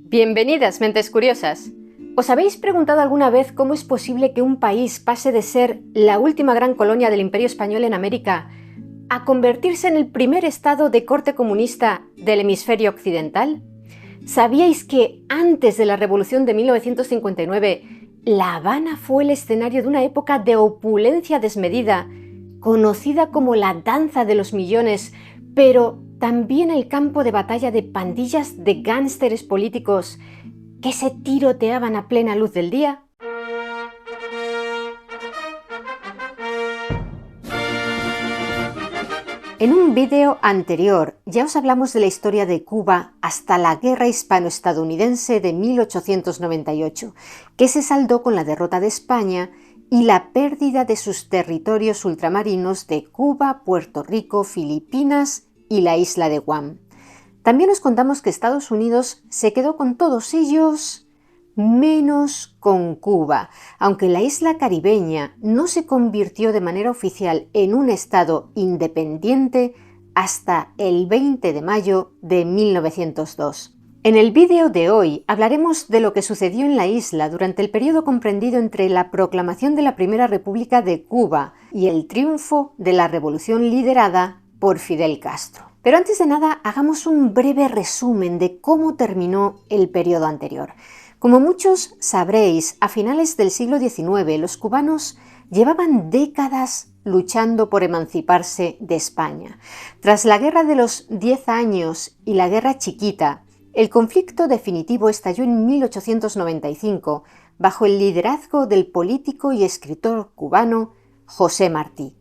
Bienvenidas, mentes curiosas. ¿Os habéis preguntado alguna vez cómo es posible que un país pase de ser la última gran colonia del Imperio Español en América a convertirse en el primer estado de corte comunista del hemisferio occidental? ¿Sabíais que antes de la Revolución de 1959, La Habana fue el escenario de una época de opulencia desmedida, conocida como la danza de los millones, pero también el campo de batalla de pandillas de gánsteres políticos que se tiroteaban a plena luz del día? En un vídeo anterior ya os hablamos de la historia de Cuba hasta la Guerra Hispano-Estadounidense de 1898, que se saldó con la derrota de España y la pérdida de sus territorios ultramarinos de Cuba, Puerto Rico, Filipinas y la isla de Guam. También os contamos que Estados Unidos se quedó con todos ellos menos con Cuba, aunque la isla caribeña no se convirtió de manera oficial en un estado independiente hasta el 20 de mayo de 1902. En el vídeo de hoy hablaremos de lo que sucedió en la isla durante el periodo comprendido entre la proclamación de la Primera República de Cuba y el triunfo de la revolución liderada por Fidel Castro. Pero antes de nada, hagamos un breve resumen de cómo terminó el periodo anterior. Como muchos sabréis, a finales del siglo XIX los cubanos llevaban décadas luchando por emanciparse de España. Tras la Guerra de los 10 años y la Guerra Chiquita, el conflicto definitivo estalló en 1895 bajo el liderazgo del político y escritor cubano José Martí.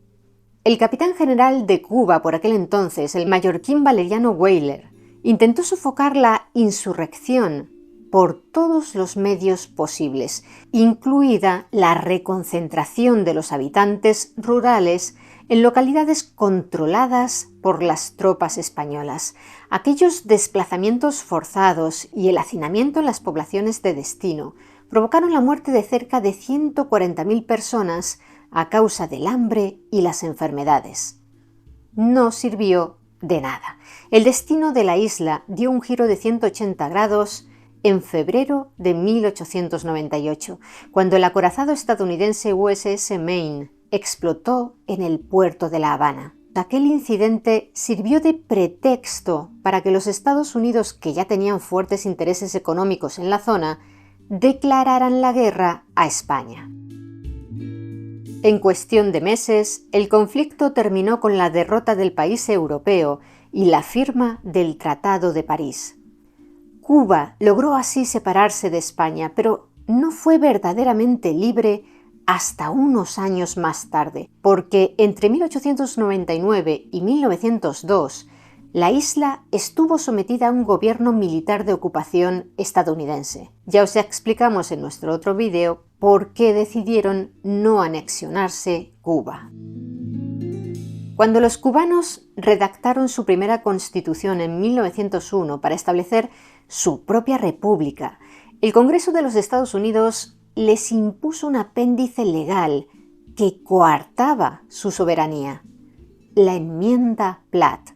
El capitán general de Cuba por aquel entonces, el mallorquín Valeriano Weyler, intentó sofocar la insurrección por todos los medios posibles, incluida la reconcentración de los habitantes rurales en localidades controladas por las tropas españolas. Aquellos desplazamientos forzados y el hacinamiento en las poblaciones de destino provocaron la muerte de cerca de 140.000 personas a causa del hambre y las enfermedades. No sirvió de nada. El destino de la isla dio un giro de 180 grados en febrero de 1898, cuando el acorazado estadounidense USS Maine explotó en el puerto de La Habana. Aquel incidente sirvió de pretexto para que los Estados Unidos, que ya tenían fuertes intereses económicos en la zona, declararan la guerra a España. En cuestión de meses, el conflicto terminó con la derrota del país europeo y la firma del Tratado de París. Cuba logró así separarse de España, pero no fue verdaderamente libre hasta unos años más tarde, porque entre 1899 y 1902 la isla estuvo sometida a un gobierno militar de ocupación estadounidense. Ya os explicamos en nuestro otro vídeo por qué decidieron no anexionarse Cuba. Cuando los cubanos redactaron su primera constitución en 1901 para establecer su propia república, el Congreso de los Estados Unidos les impuso un apéndice legal que coartaba su soberanía, la Enmienda Platt.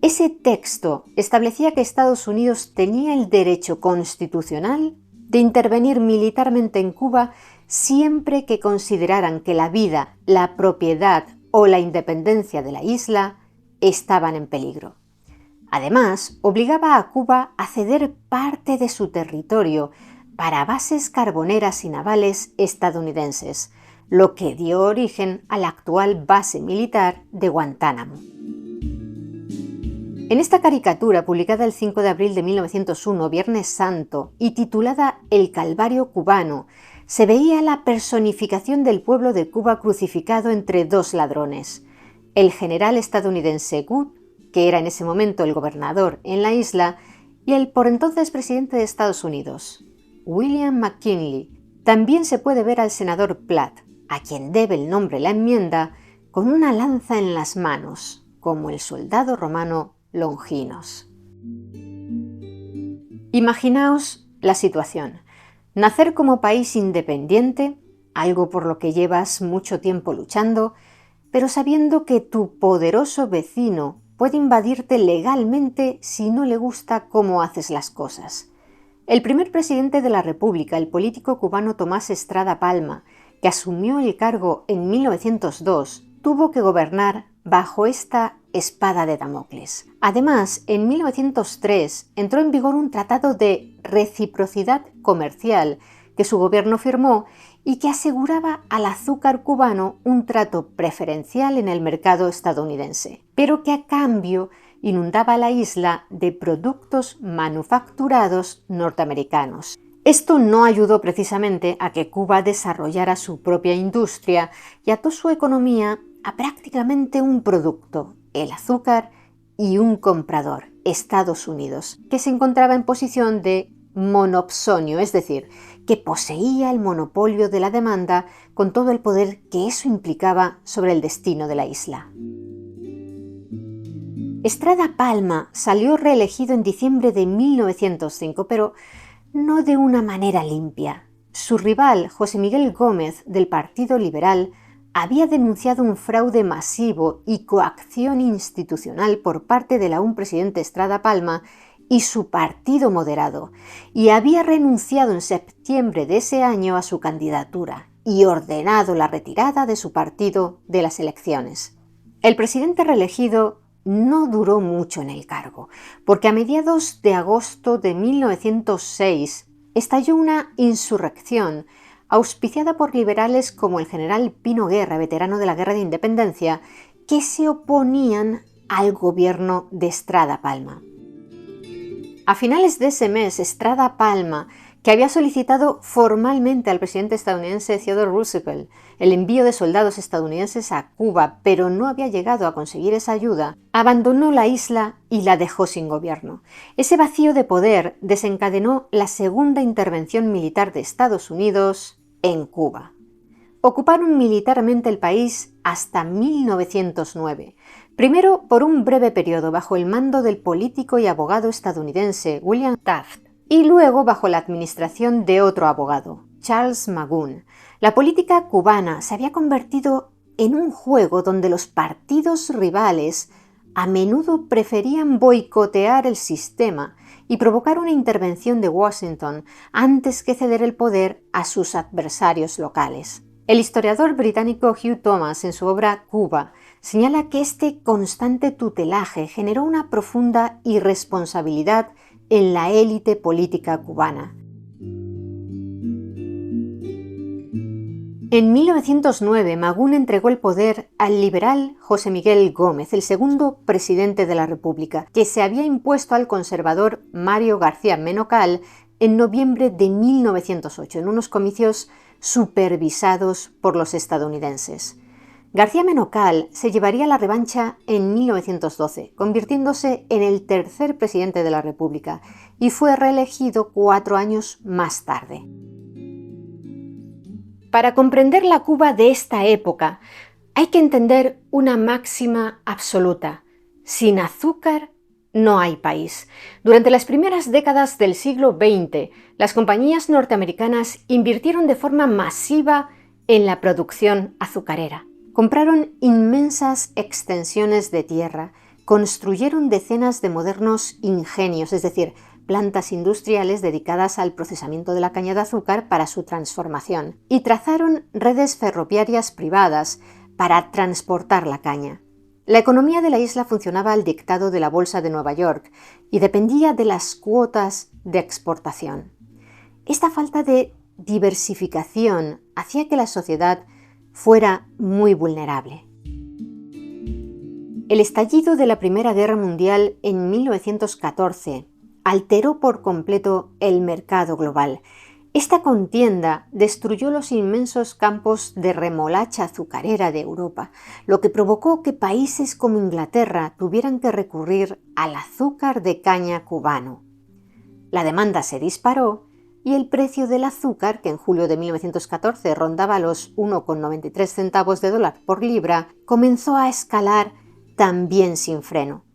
Ese texto establecía que Estados Unidos tenía el derecho constitucional de intervenir militarmente en Cuba siempre que consideraran que la vida, la propiedad o la independencia de la isla estaban en peligro. Además, obligaba a Cuba a ceder parte de su territorio para bases carboneras y navales estadounidenses, lo que dio origen a la actual base militar de Guantánamo. En esta caricatura, publicada el 5 de abril de 1901, Viernes Santo, y titulada El Calvario Cubano, se veía la personificación del pueblo de Cuba crucificado entre dos ladrones, el general estadounidense Good, que era en ese momento el gobernador en la isla, y el por entonces presidente de Estados Unidos, William McKinley. También se puede ver al senador Platt, a quien debe el nombre la enmienda, con una lanza en las manos, como el soldado romano Longinos. Imaginaos la situación. Nacer como país independiente, algo por lo que llevas mucho tiempo luchando, pero sabiendo que tu poderoso vecino puede invadirte legalmente si no le gusta cómo haces las cosas. El primer presidente de la República, el político cubano Tomás Estrada Palma, que asumió el cargo en 1902, tuvo que gobernar bajo esta espada de Damocles. Además, en 1903 entró en vigor un tratado de reciprocidad comercial que su gobierno firmó y que aseguraba al azúcar cubano un trato preferencial en el mercado estadounidense, pero que a cambio inundaba la isla de productos manufacturados norteamericanos. Esto no ayudó precisamente a que Cuba desarrollara su propia industria y ató su economía a prácticamente un producto, el azúcar, y un comprador, Estados Unidos, que se encontraba en posición de monopsonio, es decir, que poseía el monopolio de la demanda con todo el poder que eso implicaba sobre el destino de la isla. Estrada Palma salió reelegido en diciembre de 1905, pero no de una manera limpia. Su rival, José Miguel Gómez, del Partido Liberal, había denunciado un fraude masivo y coacción institucional por parte del aún presidente Estrada Palma y su partido moderado, y había renunciado en septiembre de ese año a su candidatura y ordenado la retirada de su partido de las elecciones. El presidente reelegido no duró mucho en el cargo, porque a mediados de agosto de 1906 estalló una insurrección auspiciada por liberales como el general Pino Guerra, veterano de la Guerra de Independencia, que se oponían al gobierno de Estrada Palma. A finales de ese mes, Estrada Palma, que había solicitado formalmente al presidente estadounidense Theodore Roosevelt el envío de soldados estadounidenses a Cuba, pero no había llegado a conseguir esa ayuda, abandonó la isla y la dejó sin gobierno. Ese vacío de poder desencadenó la segunda intervención militar de Estados Unidos en Cuba. Ocuparon militarmente el país hasta 1909, primero por un breve periodo bajo el mando del político y abogado estadounidense William Taft, y luego bajo la administración de otro abogado, Charles Magoon. La política cubana se había convertido en un juego donde los partidos rivales a menudo preferían boicotear el sistema y provocar una intervención de Washington antes que ceder el poder a sus adversarios locales. El historiador británico Hugh Thomas, en su obra Cuba, señala que este constante tutelaje generó una profunda irresponsabilidad en la élite política cubana. En 1909, Magoon entregó el poder al liberal José Miguel Gómez, el segundo presidente de la República, que se había impuesto al conservador Mario García Menocal en noviembre de 1908, en unos comicios supervisados por los estadounidenses. García Menocal se llevaría la revancha en 1912, convirtiéndose en el tercer presidente de la República, y fue reelegido 4 años más tarde. Para comprender la Cuba de esta época, hay que entender una máxima absoluta: sin azúcar no hay país. Durante las primeras décadas del siglo XX, las compañías norteamericanas invirtieron de forma masiva en la producción azucarera. Compraron inmensas extensiones de tierra, construyeron decenas de modernos ingenios, es decir, plantas industriales dedicadas al procesamiento de la caña de azúcar para su transformación, y trazaron redes ferroviarias privadas para transportar la caña. La economía de la isla funcionaba al dictado de la Bolsa de Nueva York y dependía de las cuotas de exportación. Esta falta de diversificación hacía que la sociedad fuera muy vulnerable. El estallido de la Primera Guerra Mundial en 1914 alteró por completo el mercado global. Esta contienda destruyó los inmensos campos de remolacha azucarera de Europa, lo que provocó que países como Inglaterra tuvieran que recurrir al azúcar de caña cubano. La demanda se disparó y el precio del azúcar, que en julio de 1914 rondaba los 1,93 centavos de dólar por libra, comenzó a escalar también sin freno.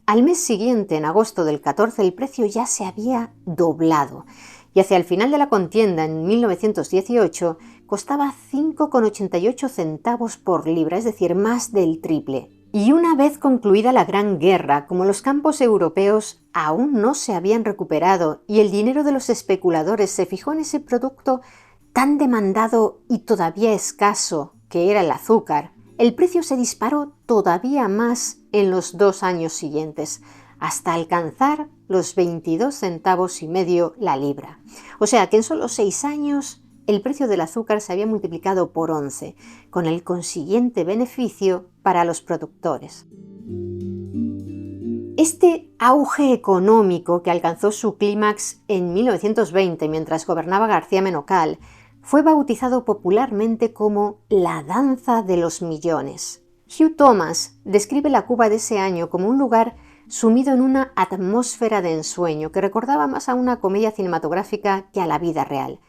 Al mes siguiente, en agosto del 14, el precio ya se había doblado y hacia el final de la contienda, en 1918, costaba 5,88 centavos por libra, es decir, más del triple. Y una vez concluida la Gran Guerra, como los campos europeos aún no se habían recuperado y el dinero de los especuladores se fijó en ese producto tan demandado y todavía escaso que era el azúcar, el precio se disparó todavía más en los 2 años siguientes, hasta alcanzar los 22 centavos y medio la libra. O sea que en solo 6 años el precio del azúcar se había multiplicado por 11, con el consiguiente beneficio para los productores. Este auge económico, que alcanzó su clímax en 1920 mientras gobernaba García Menocal, fue bautizado popularmente como la danza de los millones. Hugh Thomas describe la Cuba de ese año como un lugar sumido en una atmósfera de ensueño que recordaba más a una comedia cinematográfica que a la vida real.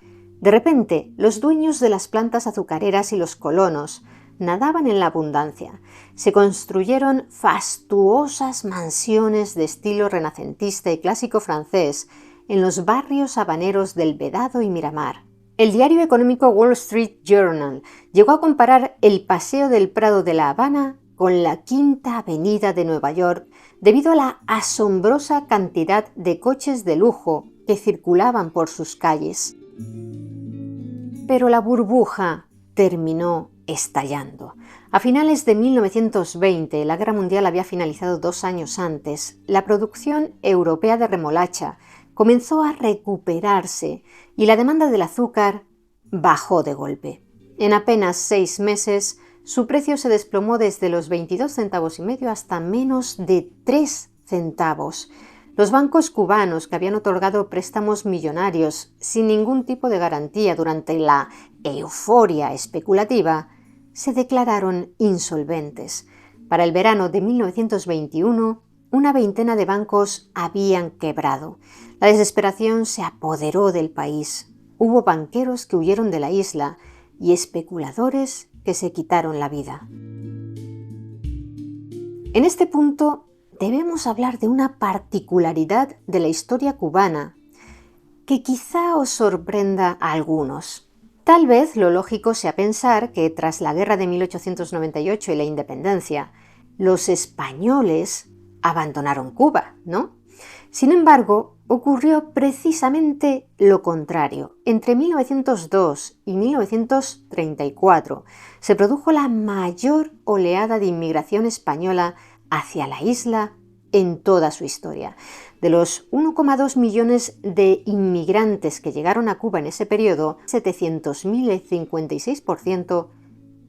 De repente, los dueños de las plantas azucareras y los colonos nadaban en la abundancia. Se construyeron fastuosas mansiones de estilo renacentista y clásico francés en los barrios habaneros del Vedado y Miramar. El diario económico Wall Street Journal llegó a comparar el Paseo del Prado de La Habana con la Quinta Avenida de Nueva York debido a la asombrosa cantidad de coches de lujo que circulaban por sus calles. Pero la burbuja terminó estallando. A finales de 1920, la Guerra Mundial había finalizado 2 años antes. La producción europea de remolacha comenzó a recuperarse y la demanda del azúcar bajó de golpe. En apenas 6 meses, su precio se desplomó desde los 22 centavos y medio hasta menos de 3 centavos. Los bancos cubanos, que habían otorgado préstamos millonarios sin ningún tipo de garantía durante la euforia especulativa, se declararon insolventes. Para el verano de 1921, una veintena de bancos habían quebrado. La desesperación se apoderó del país. Hubo banqueros que huyeron de la isla y especuladores que se quitaron la vida. En este punto, debemos hablar de una particularidad de la historia cubana que quizá os sorprenda a algunos. Tal vez lo lógico sea pensar que tras la guerra de 1898 y la independencia, los españoles abandonaron Cuba, ¿no? Sin embargo, ocurrió precisamente lo contrario. Entre 1902 y 1934 se produjo la mayor oleada de inmigración española hacia la isla en toda su historia. De los 1,2 millones de inmigrantes que llegaron a Cuba en ese periodo, 700.000, el 56%,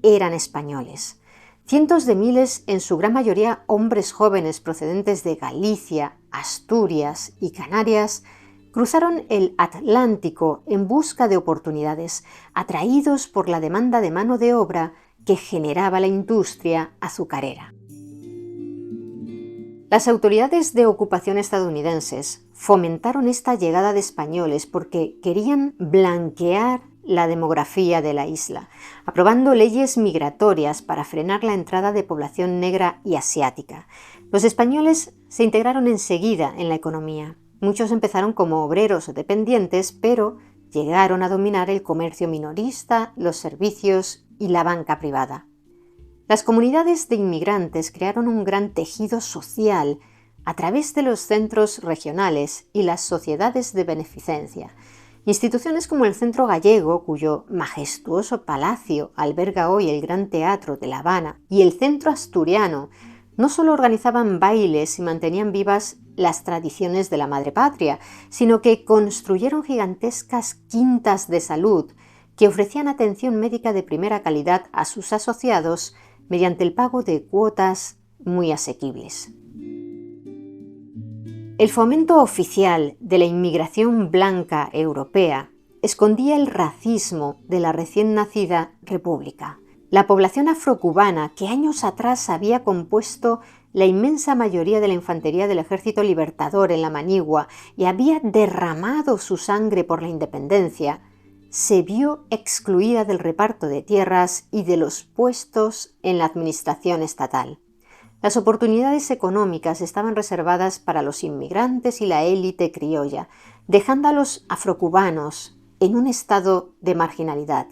eran españoles. Cientos de miles, en su gran mayoría hombres jóvenes procedentes de Galicia, Asturias y Canarias, cruzaron el Atlántico en busca de oportunidades, atraídos por la demanda de mano de obra que generaba la industria azucarera. Las autoridades de ocupación estadounidenses fomentaron esta llegada de españoles porque querían blanquear la demografía de la isla, aprobando leyes migratorias para frenar la entrada de población negra y asiática. Los españoles se integraron enseguida en la economía. Muchos empezaron como obreros o dependientes, pero llegaron a dominar el comercio minorista, los servicios y la banca privada. Las comunidades de inmigrantes crearon un gran tejido social a través de los centros regionales y las sociedades de beneficencia. Instituciones como el Centro Gallego, cuyo majestuoso palacio alberga hoy el Gran Teatro de La Habana, y el Centro Asturiano, no solo organizaban bailes y mantenían vivas las tradiciones de la madre patria, sino que construyeron gigantescas quintas de salud que ofrecían atención médica de primera calidad a sus asociados mediante el pago de cuotas muy asequibles. El fomento oficial de la inmigración blanca europea escondía el racismo de la recién nacida república. La población afrocubana, que años atrás había compuesto la inmensa mayoría de la infantería del Ejército Libertador en la Manigua y había derramado su sangre por la independencia, se vio excluida del reparto de tierras y de los puestos en la administración estatal. Las oportunidades económicas estaban reservadas para los inmigrantes y la élite criolla, dejando a los afrocubanos en un estado de marginalidad.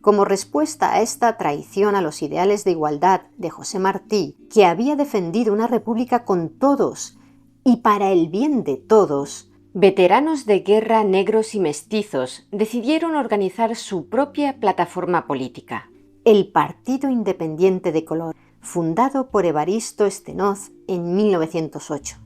Como respuesta a esta traición a los ideales de igualdad de José Martí, que había defendido una república con todos y para el bien de todos, veteranos de guerra negros y mestizos decidieron organizar su propia plataforma política, el Partido Independiente de Color, fundado por Evaristo Estenoz en 1908.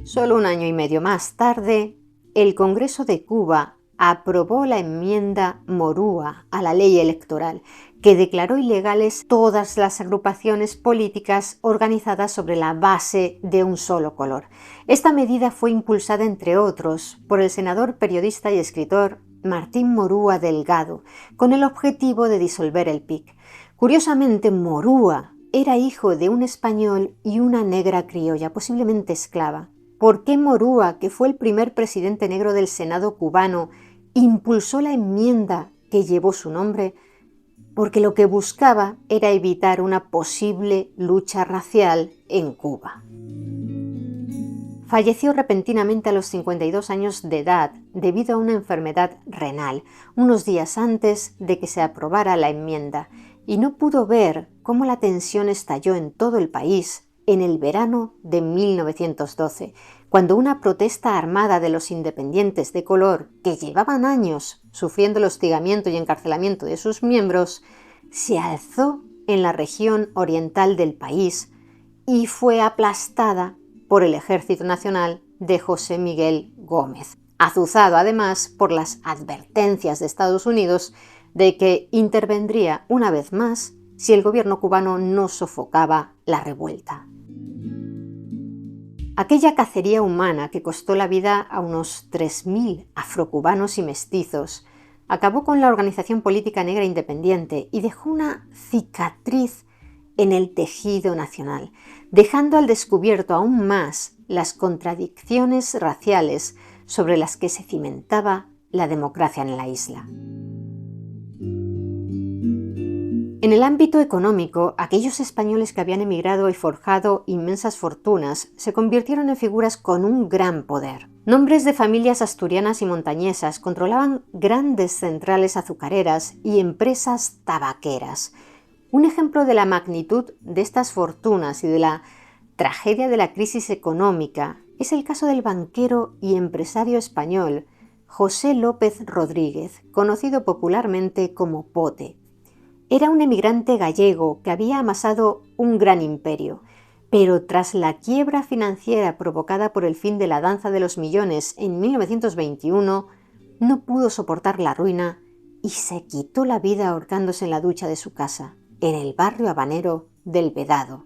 Solo un año y medio más tarde, el Congreso de Cuba aprobó la enmienda Morúa a la ley electoral, que declaró ilegales todas las agrupaciones políticas organizadas sobre la base de un solo color. Esta medida fue impulsada, entre otros, por el senador, periodista y escritor Martín Morúa Delgado, con el objetivo de disolver el PIC. Curiosamente, Morúa era hijo de un español y una negra criolla, posiblemente esclava. ¿Por qué Morúa, que fue el primer presidente negro del Senado cubano, impulsó la enmienda que llevó su nombre? Porque lo que buscaba era evitar una posible lucha racial en Cuba. Falleció repentinamente a los 52 años de edad debido a una enfermedad renal, unos días antes de que se aprobara la enmienda, y no pudo ver cómo la tensión estalló en todo el país en el verano de 1912, cuando una protesta armada de los independientes de color, que llevaban años sufriendo el hostigamiento y encarcelamiento de sus miembros, se alzó en la región oriental del país y fue aplastada por el Ejército Nacional de José Miguel Gómez, azuzado además por las advertencias de Estados Unidos de que intervendría una vez más si el gobierno cubano no sofocaba la revuelta. Aquella cacería humana que costó la vida a unos 3.000 afrocubanos y mestizos acabó con la organización política negra independiente y dejó una cicatriz en el tejido nacional, dejando al descubierto aún más las contradicciones raciales sobre las que se cimentaba la democracia en la isla. En el ámbito económico, aquellos españoles que habían emigrado y forjado inmensas fortunas se convirtieron en figuras con un gran poder. Nombres de familias asturianas y montañesas controlaban grandes centrales azucareras y empresas tabaqueras. Un ejemplo de la magnitud de estas fortunas y de la tragedia de la crisis económica es el caso del banquero y empresario español José López Rodríguez, conocido popularmente como Pote. Era un emigrante gallego que había amasado un gran imperio, pero tras la quiebra financiera provocada por el fin de la danza de los millones en 1921, no pudo soportar la ruina y se quitó la vida ahorcándose en la ducha de su casa, en el barrio habanero del Vedado.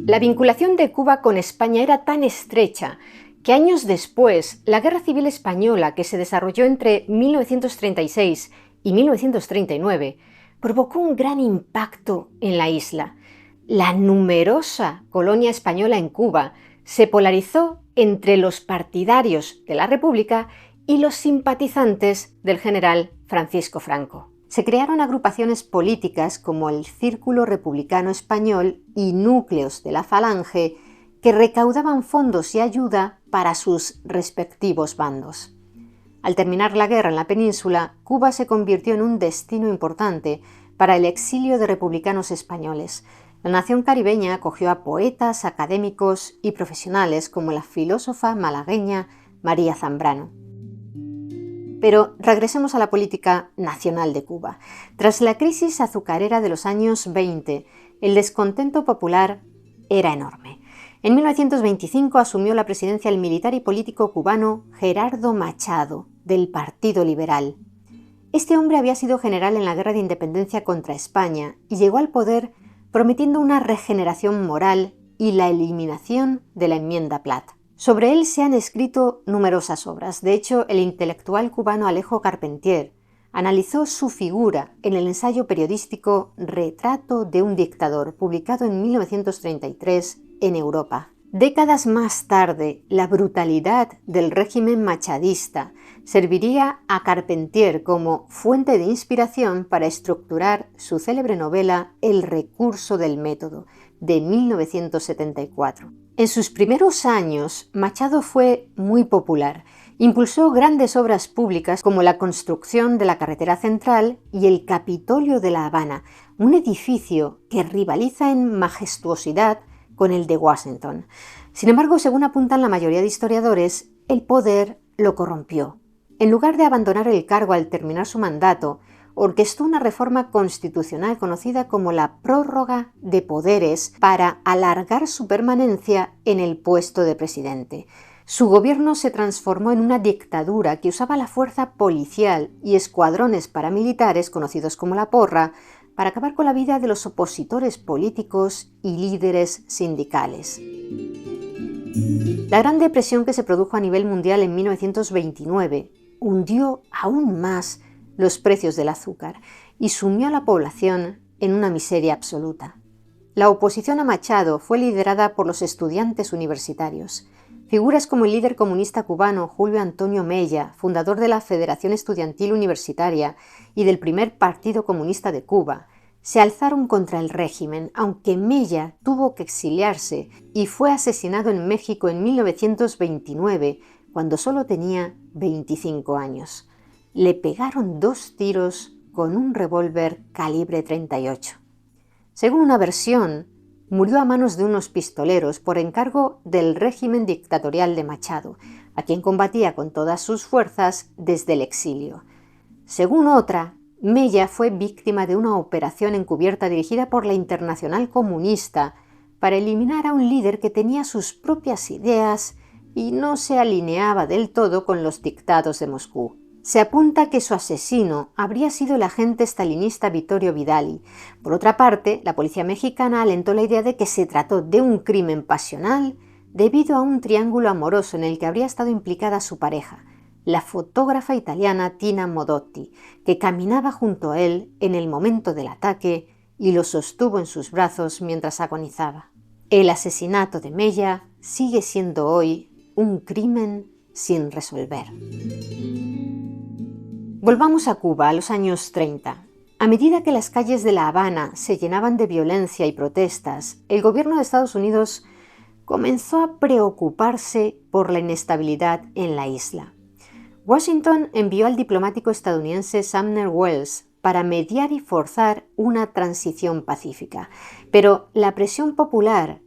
La vinculación de Cuba con España era tan estrecha que años después, la Guerra Civil Española, que se desarrolló entre 1936 y 1939, provocó un gran impacto en la isla. La numerosa colonia española en Cuba se polarizó entre los partidarios de la República y los simpatizantes del general Francisco Franco. Se crearon agrupaciones políticas como el Círculo Republicano Español y núcleos de la Falange que recaudaban fondos y ayuda para sus respectivos bandos. Al terminar la guerra en la península, Cuba se convirtió en un destino importante para el exilio de republicanos españoles. La nación caribeña acogió a poetas, académicos y profesionales como la filósofa malagueña María Zambrano. Pero regresemos a la política nacional de Cuba. Tras la crisis azucarera de los años 20, el descontento popular era enorme. En 1925 asumió la presidencia el militar y político cubano Gerardo Machado, del Partido Liberal. Este hombre había sido general en la Guerra de Independencia contra España y llegó al poder prometiendo una regeneración moral y la eliminación de la enmienda Platt. Sobre él se han escrito numerosas obras. De hecho, el intelectual cubano Alejo Carpentier analizó su figura en el ensayo periodístico Retrato de un dictador, publicado en 1933 en Europa. Décadas más tarde, la brutalidad del régimen machadista serviría a Carpentier como fuente de inspiración para estructurar su célebre novela El recurso del método, de 1974. En sus primeros años, Machado fue muy popular Impulsó grandes obras públicas como la construcción de la carretera central y el Capitolio de La Habana, un edificio que rivaliza en majestuosidad con el de Washington. Sin embargo, según apuntan la mayoría de historiadores, el poder lo corrompió. En lugar de abandonar el cargo al terminar su mandato, orquestó una reforma constitucional conocida como la prórroga de poderes para alargar su permanencia en el puesto de presidente. Su gobierno se transformó en una dictadura que usaba la fuerza policial y escuadrones paramilitares, conocidos como la porra, para acabar con la vida de los opositores políticos y líderes sindicales. La Gran Depresión que se produjo a nivel mundial en 1929 hundió aún más los precios del azúcar y sumió a la población en una miseria absoluta. La oposición a Machado fue liderada por los estudiantes universitarios. Figuras como el líder comunista cubano Julio Antonio Mella, fundador de la Federación Estudiantil Universitaria y del primer Partido Comunista de Cuba, se alzaron contra el régimen, aunque Mella tuvo que exiliarse y fue asesinado en México en 1929, cuando solo tenía 25 años. Le pegaron 2 tiros con un revólver calibre 38. Según una versión, murió a manos de unos pistoleros por encargo del régimen dictatorial de Machado, a quien combatía con todas sus fuerzas desde el exilio. Según otra, Mella fue víctima de una operación encubierta dirigida por la Internacional Comunista para eliminar a un líder que tenía sus propias ideas y no se alineaba del todo con los dictados de Moscú. Se apunta que su asesino habría sido el agente stalinista Vittorio Vidali. Por otra parte, la policía mexicana alentó la idea de que se trató de un crimen pasional debido a un triángulo amoroso en el que habría estado implicada su pareja, la fotógrafa italiana Tina Modotti, que caminaba junto a él en el momento del ataque y lo sostuvo en sus brazos mientras agonizaba. El asesinato de Mella sigue siendo hoy un crimen sin resolver. Volvamos a Cuba, a los años 30. A medida que las calles de La Habana se llenaban de violencia y protestas, el gobierno de Estados Unidos comenzó a preocuparse por la inestabilidad en la isla. Washington envió al diplomático estadounidense Sumner Welles para mediar y forzar una transición pacífica, pero la presión popular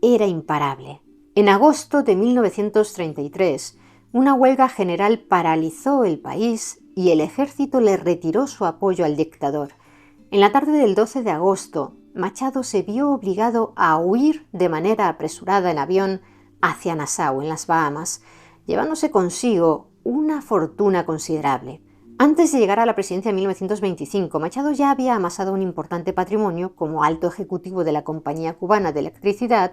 era imparable. En agosto de 1933, una huelga general paralizó el país y el ejército le retiró su apoyo al dictador. En la tarde del 12 de agosto, Machado se vio obligado a huir de manera apresurada en avión hacia Nassau, en las Bahamas, llevándose consigo una fortuna considerable. Antes de llegar a la presidencia en 1925, Machado ya había amasado un importante patrimonio como alto ejecutivo de la Compañía Cubana de Electricidad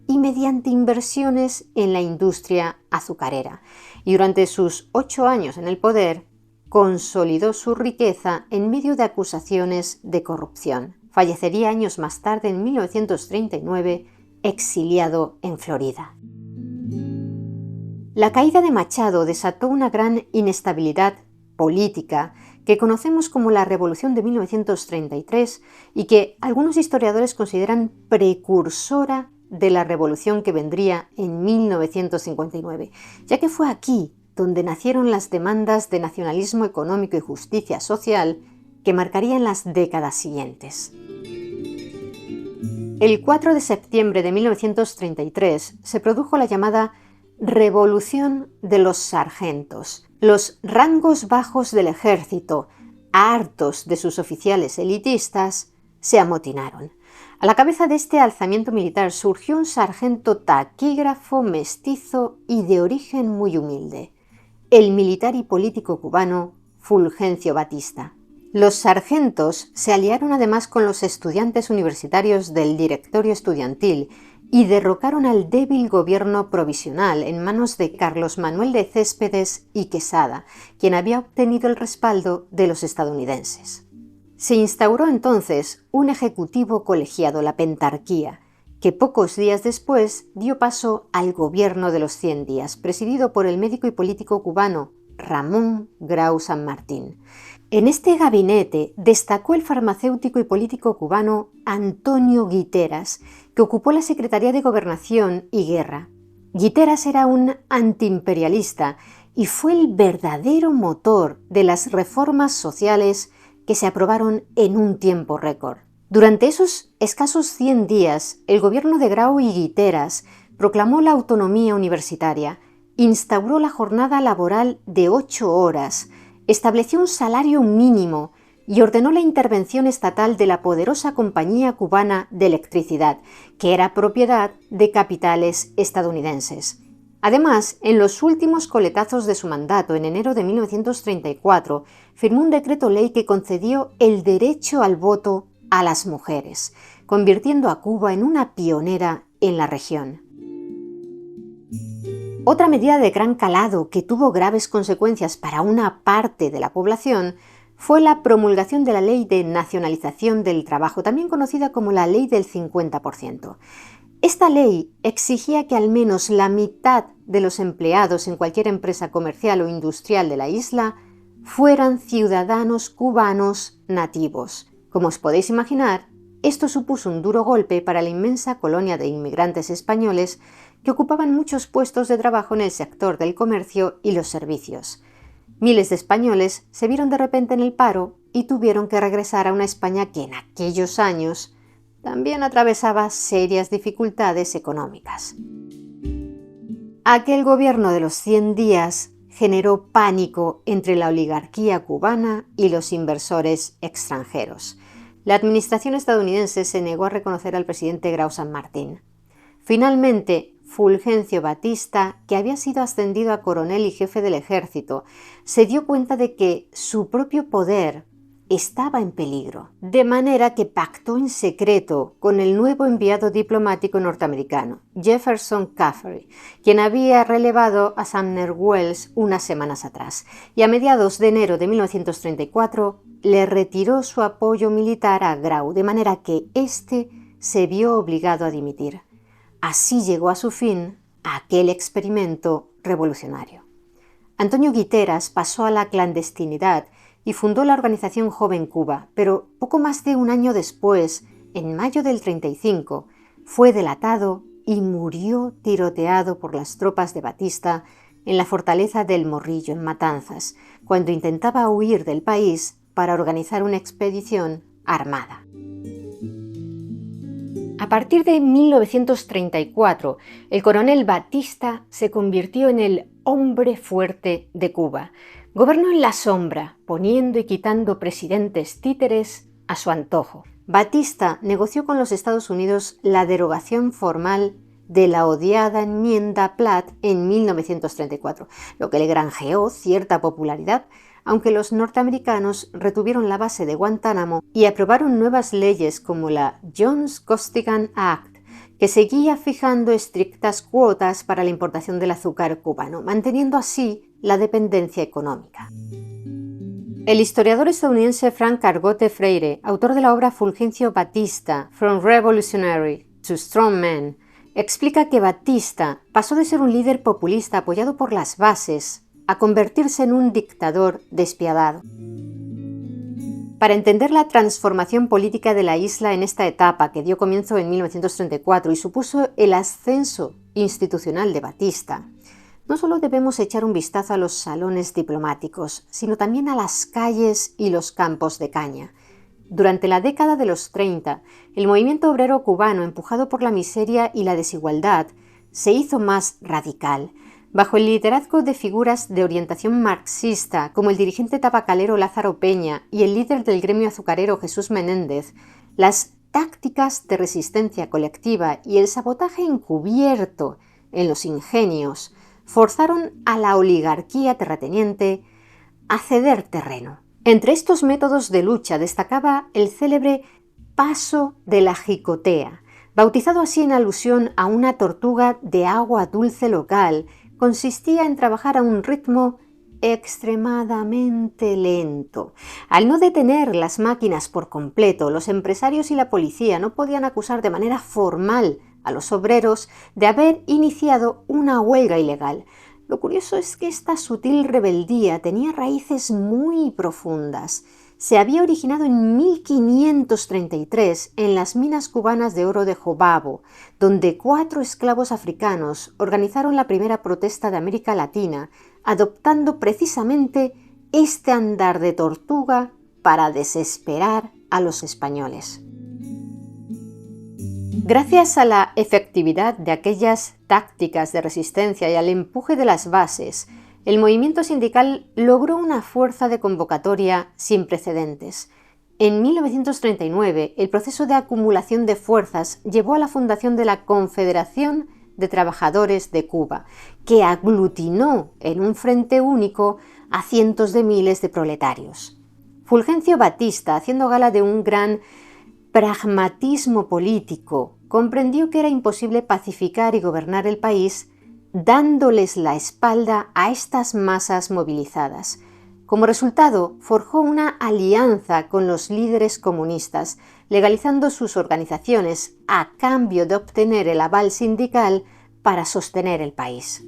y mediante inversiones en la industria azucarera. Y durante sus 8 años en el poder, consolidó su riqueza en medio de acusaciones de corrupción. Fallecería años más tarde, en 1939, exiliado en Florida. La caída de Machado desató una gran inestabilidad política que conocemos como la Revolución de 1933 y que algunos historiadores consideran precursora de la revolución que vendría en 1959, ya que fue aquí donde nacieron las demandas de nacionalismo económico y justicia social que marcarían las décadas siguientes. El 4 de septiembre de 1933 se produjo la llamada Revolución de los Sargentos. Los rangos bajos del ejército, hartos de sus oficiales elitistas, se amotinaron. A la cabeza de este alzamiento militar surgió un sargento taquígrafo mestizo y de origen muy humilde, el militar y político cubano Fulgencio Batista. Los sargentos se aliaron además con los estudiantes universitarios del directorio estudiantil y derrocaron al débil gobierno provisional en manos de Carlos Manuel de Céspedes y Quesada, quien había obtenido el respaldo de los estadounidenses. Se instauró entonces un ejecutivo colegiado, la pentarquía, que pocos días después dio paso al gobierno de los 100 días, presidido por el médico y político cubano Ramón Grau San Martín. En este gabinete destacó el farmacéutico y político cubano Antonio Guiteras, que ocupó la Secretaría de Gobernación y Guerra. Guiteras era un antiimperialista y fue el verdadero motor de las reformas sociales que se aprobaron en un tiempo récord. Durante esos escasos 100 días, el gobierno de Grau y Guiteras proclamó la autonomía universitaria, instauró la jornada laboral de 8 horas, estableció un salario mínimo y ordenó la intervención estatal de la poderosa Compañía Cubana de Electricidad, que era propiedad de capitales estadounidenses. Además, en los últimos coletazos de su mandato, en enero de 1934, firmó un decreto ley que concedió el derecho al voto a las mujeres, convirtiendo a Cuba en una pionera en la región. Otra medida de gran calado que tuvo graves consecuencias para una parte de la población fue la promulgación de la Ley de Nacionalización del Trabajo, también conocida como la Ley del 50%. Esta ley exigía que al menos la mitad de los empleados en cualquier empresa comercial o industrial de la isla fueran ciudadanos cubanos nativos. Como os podéis imaginar, esto supuso un duro golpe para la inmensa colonia de inmigrantes españoles que ocupaban muchos puestos de trabajo en el sector del comercio y los servicios. Miles de españoles se vieron de repente en el paro y tuvieron que regresar a una España que en aquellos años también atravesaba serias dificultades económicas. Aquel gobierno de los 100 días generó pánico entre la oligarquía cubana y los inversores extranjeros. La administración estadounidense se negó a reconocer al presidente Grau San Martín. Finalmente, Fulgencio Batista, que había sido ascendido a coronel y jefe del ejército, se dio cuenta de que su propio poder estaba en peligro, de manera que pactó en secreto con el nuevo enviado diplomático norteamericano, Jefferson Caffery, quien había relevado a Sumner Welles unas semanas atrás, y a mediados de enero de 1934 le retiró su apoyo militar a Grau, de manera que éste se vio obligado a dimitir. Así llegó a su fin aquel experimento revolucionario. Antonio Guiteras pasó a la clandestinidad y fundó la organización Joven Cuba, pero poco más de un año después, en mayo del 35, fue delatado y murió tiroteado por las tropas de Batista en la fortaleza del Morrillo, en Matanzas, cuando intentaba huir del país para organizar una expedición armada. A partir de 1934, el coronel Batista se convirtió en el hombre fuerte de Cuba. Gobernó en la sombra, poniendo y quitando presidentes títeres a su antojo. Batista negoció con los Estados Unidos la derogación formal de la odiada enmienda Platt en 1934, lo que le granjeó cierta popularidad, aunque los norteamericanos retuvieron la base de Guantánamo y aprobaron nuevas leyes como la Jones-Costigan Act, que seguía fijando estrictas cuotas para la importación del azúcar cubano, manteniendo así la dependencia económica. El historiador estadounidense Frank Argote Freire, autor de la obra Fulgencio Batista, From Revolutionary to Strong Man, explica que Batista pasó de ser un líder populista apoyado por las bases a convertirse en un dictador despiadado. Para entender la transformación política de la isla en esta etapa, que dio comienzo en 1934 y supuso el ascenso institucional de Batista, no solo debemos echar un vistazo a los salones diplomáticos, sino también a las calles y los campos de caña. Durante la década de los 30, el movimiento obrero cubano, empujado por la miseria y la desigualdad, se hizo más radical. Bajo el liderazgo de figuras de orientación marxista como el dirigente tabacalero Lázaro Peña y el líder del gremio azucarero Jesús Menéndez, las tácticas de resistencia colectiva y el sabotaje encubierto en los ingenios forzaron a la oligarquía terrateniente a ceder terreno. Entre estos métodos de lucha destacaba el célebre paso de la jicotea, bautizado así en alusión a una tortuga de agua dulce local. Consistía en trabajar a un ritmo extremadamente lento. Al no detener las máquinas por completo, los empresarios y la policía no podían acusar de manera formal a los obreros de haber iniciado una huelga ilegal. Lo curioso es que esta sutil rebeldía tenía raíces muy profundas. Se había originado en 1533 en las minas cubanas de oro de Jobabo, donde 4 esclavos africanos organizaron la primera protesta de América Latina adoptando precisamente este andar de tortuga para desesperar a los españoles. Gracias a la efectividad de aquellas tácticas de resistencia y al empuje de las bases, el movimiento sindical logró una fuerza de convocatoria sin precedentes. En 1939, el proceso de acumulación de fuerzas llevó a la fundación de la Confederación de Trabajadores de Cuba, que aglutinó en un frente único a cientos de miles de proletarios. Fulgencio Batista, haciendo gala de un gran pragmatismo político, comprendió que era imposible pacificar y gobernar el país dándoles la espalda a estas masas movilizadas. Como resultado, forjó una alianza con los líderes comunistas, legalizando sus organizaciones a cambio de obtener el aval sindical para sostener el país.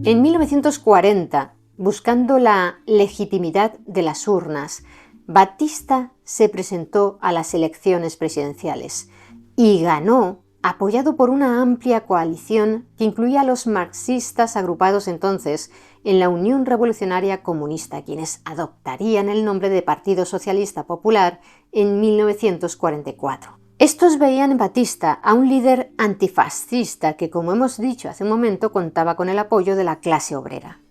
En 1940, buscando la legitimidad de las urnas, Batista se presentó a las elecciones presidenciales y ganó, apoyado por una amplia coalición que incluía a los marxistas agrupados entonces en la Unión Revolucionaria Comunista, quienes adoptarían el nombre de Partido Socialista Popular en 1944. Estos veían en Batista a un líder antifascista que, como hemos dicho hace un momento, contaba con el apoyo de la clase obrera.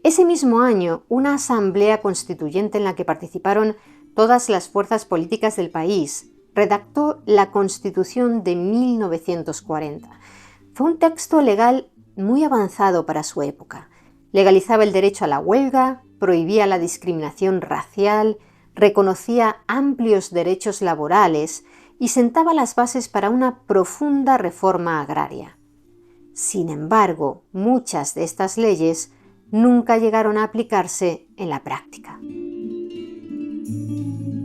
Ese mismo año, una asamblea constituyente en la que participaron todas las fuerzas políticas del país redactó la Constitución de 1940. Fue un texto legal muy avanzado para su época. Legalizaba el derecho a la huelga, prohibía la discriminación racial, reconocía amplios derechos laborales y sentaba las bases para una profunda reforma agraria. Sin embargo, muchas de estas leyes nunca llegaron a aplicarse en la práctica.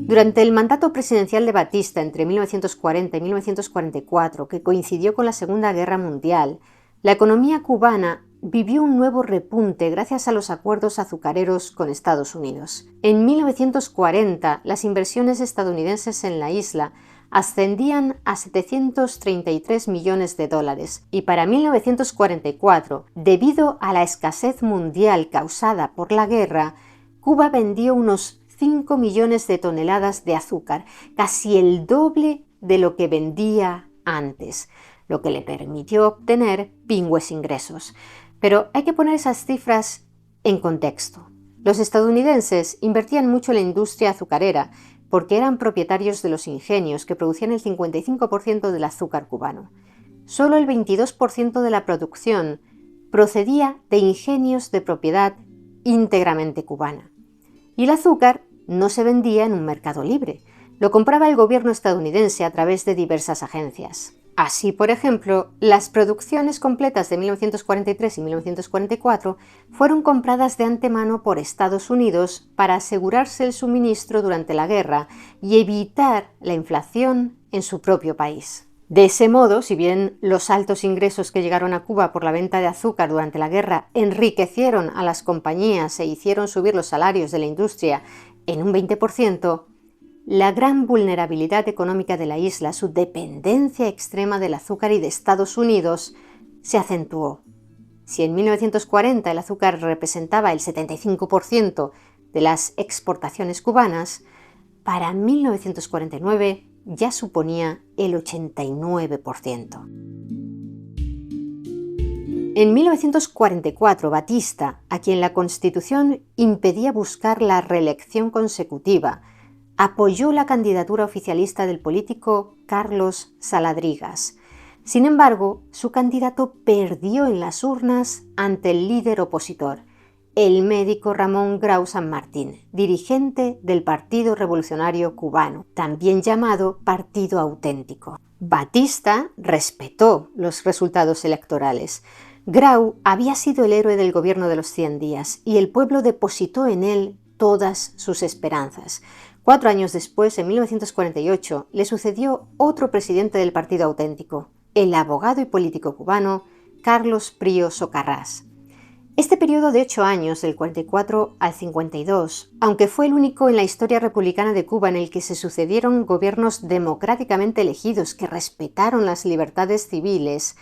Durante el mandato presidencial de Batista entre 1940 y 1944, que coincidió con la Segunda Guerra Mundial, la economía cubana vivió un nuevo repunte gracias a los acuerdos azucareros con Estados Unidos. En 1940, las inversiones estadounidenses en la isla ascendían a 733 millones de dólares y para 1944, debido a la escasez mundial causada por la guerra, Cuba vendió unos 5 millones de toneladas de azúcar, casi el doble de lo que vendía antes, lo que le permitió obtener pingües ingresos. Pero hay que poner esas cifras en contexto. Los estadounidenses invertían mucho en la industria azucarera porque eran propietarios de los ingenios que producían el 55% del azúcar cubano. Solo el 22% de la producción procedía de ingenios de propiedad íntegramente cubana. Y el azúcar no se vendía en un mercado libre, lo compraba el gobierno estadounidense a través de diversas agencias. Así, por ejemplo, las producciones completas de 1943 y 1944 fueron compradas de antemano por Estados Unidos para asegurarse el suministro durante la guerra y evitar la inflación en su propio país. De ese modo, si bien los altos ingresos que llegaron a Cuba por la venta de azúcar durante la guerra enriquecieron a las compañías e hicieron subir los salarios de la industria en un 20%, la gran vulnerabilidad económica de la isla, su dependencia extrema del azúcar y de Estados Unidos, se acentuó. Si en 1940 el azúcar representaba el 75% de las exportaciones cubanas, para 1949 ya suponía el 89%. En 1944, Batista, a quien la Constitución impedía buscar la reelección consecutiva, apoyó la candidatura oficialista del político Carlos Saladrigas. Sin embargo, su candidato perdió en las urnas ante el líder opositor, el médico Ramón Grau San Martín, dirigente del Partido Revolucionario Cubano, también llamado Partido Auténtico. Batista respetó los resultados electorales. Grau había sido el héroe del gobierno de los 100 días y el pueblo depositó en él todas sus esperanzas. 4 años después, en 1948, le sucedió otro presidente del Partido Auténtico, el abogado y político cubano Carlos Prío Socarrás. Este periodo de 8 años, del 44 al 52, aunque fue el único en la historia republicana de Cuba en el que se sucedieron gobiernos democráticamente elegidos que respetaron las libertades civiles,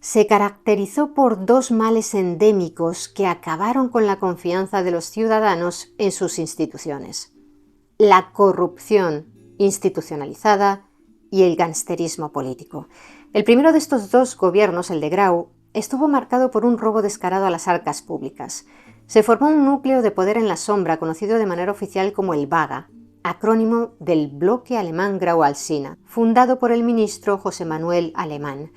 se caracterizó por dos males endémicos que acabaron con la confianza de los ciudadanos en sus instituciones: la corrupción institucionalizada y el gangsterismo político. El primero de estos dos gobiernos, el de Grau, estuvo marcado por un robo descarado a las arcas públicas. Se formó un núcleo de poder en la sombra conocido de manera oficial como el Vaga, acrónimo del Bloque Alemán Grau-Alsina, fundado por el ministro José Manuel Alemán.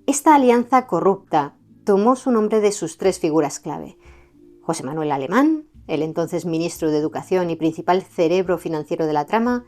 Esta alianza corrupta tomó su nombre de sus tres figuras clave: José Manuel Alemán, el entonces ministro de Educación y principal cerebro financiero de la trama,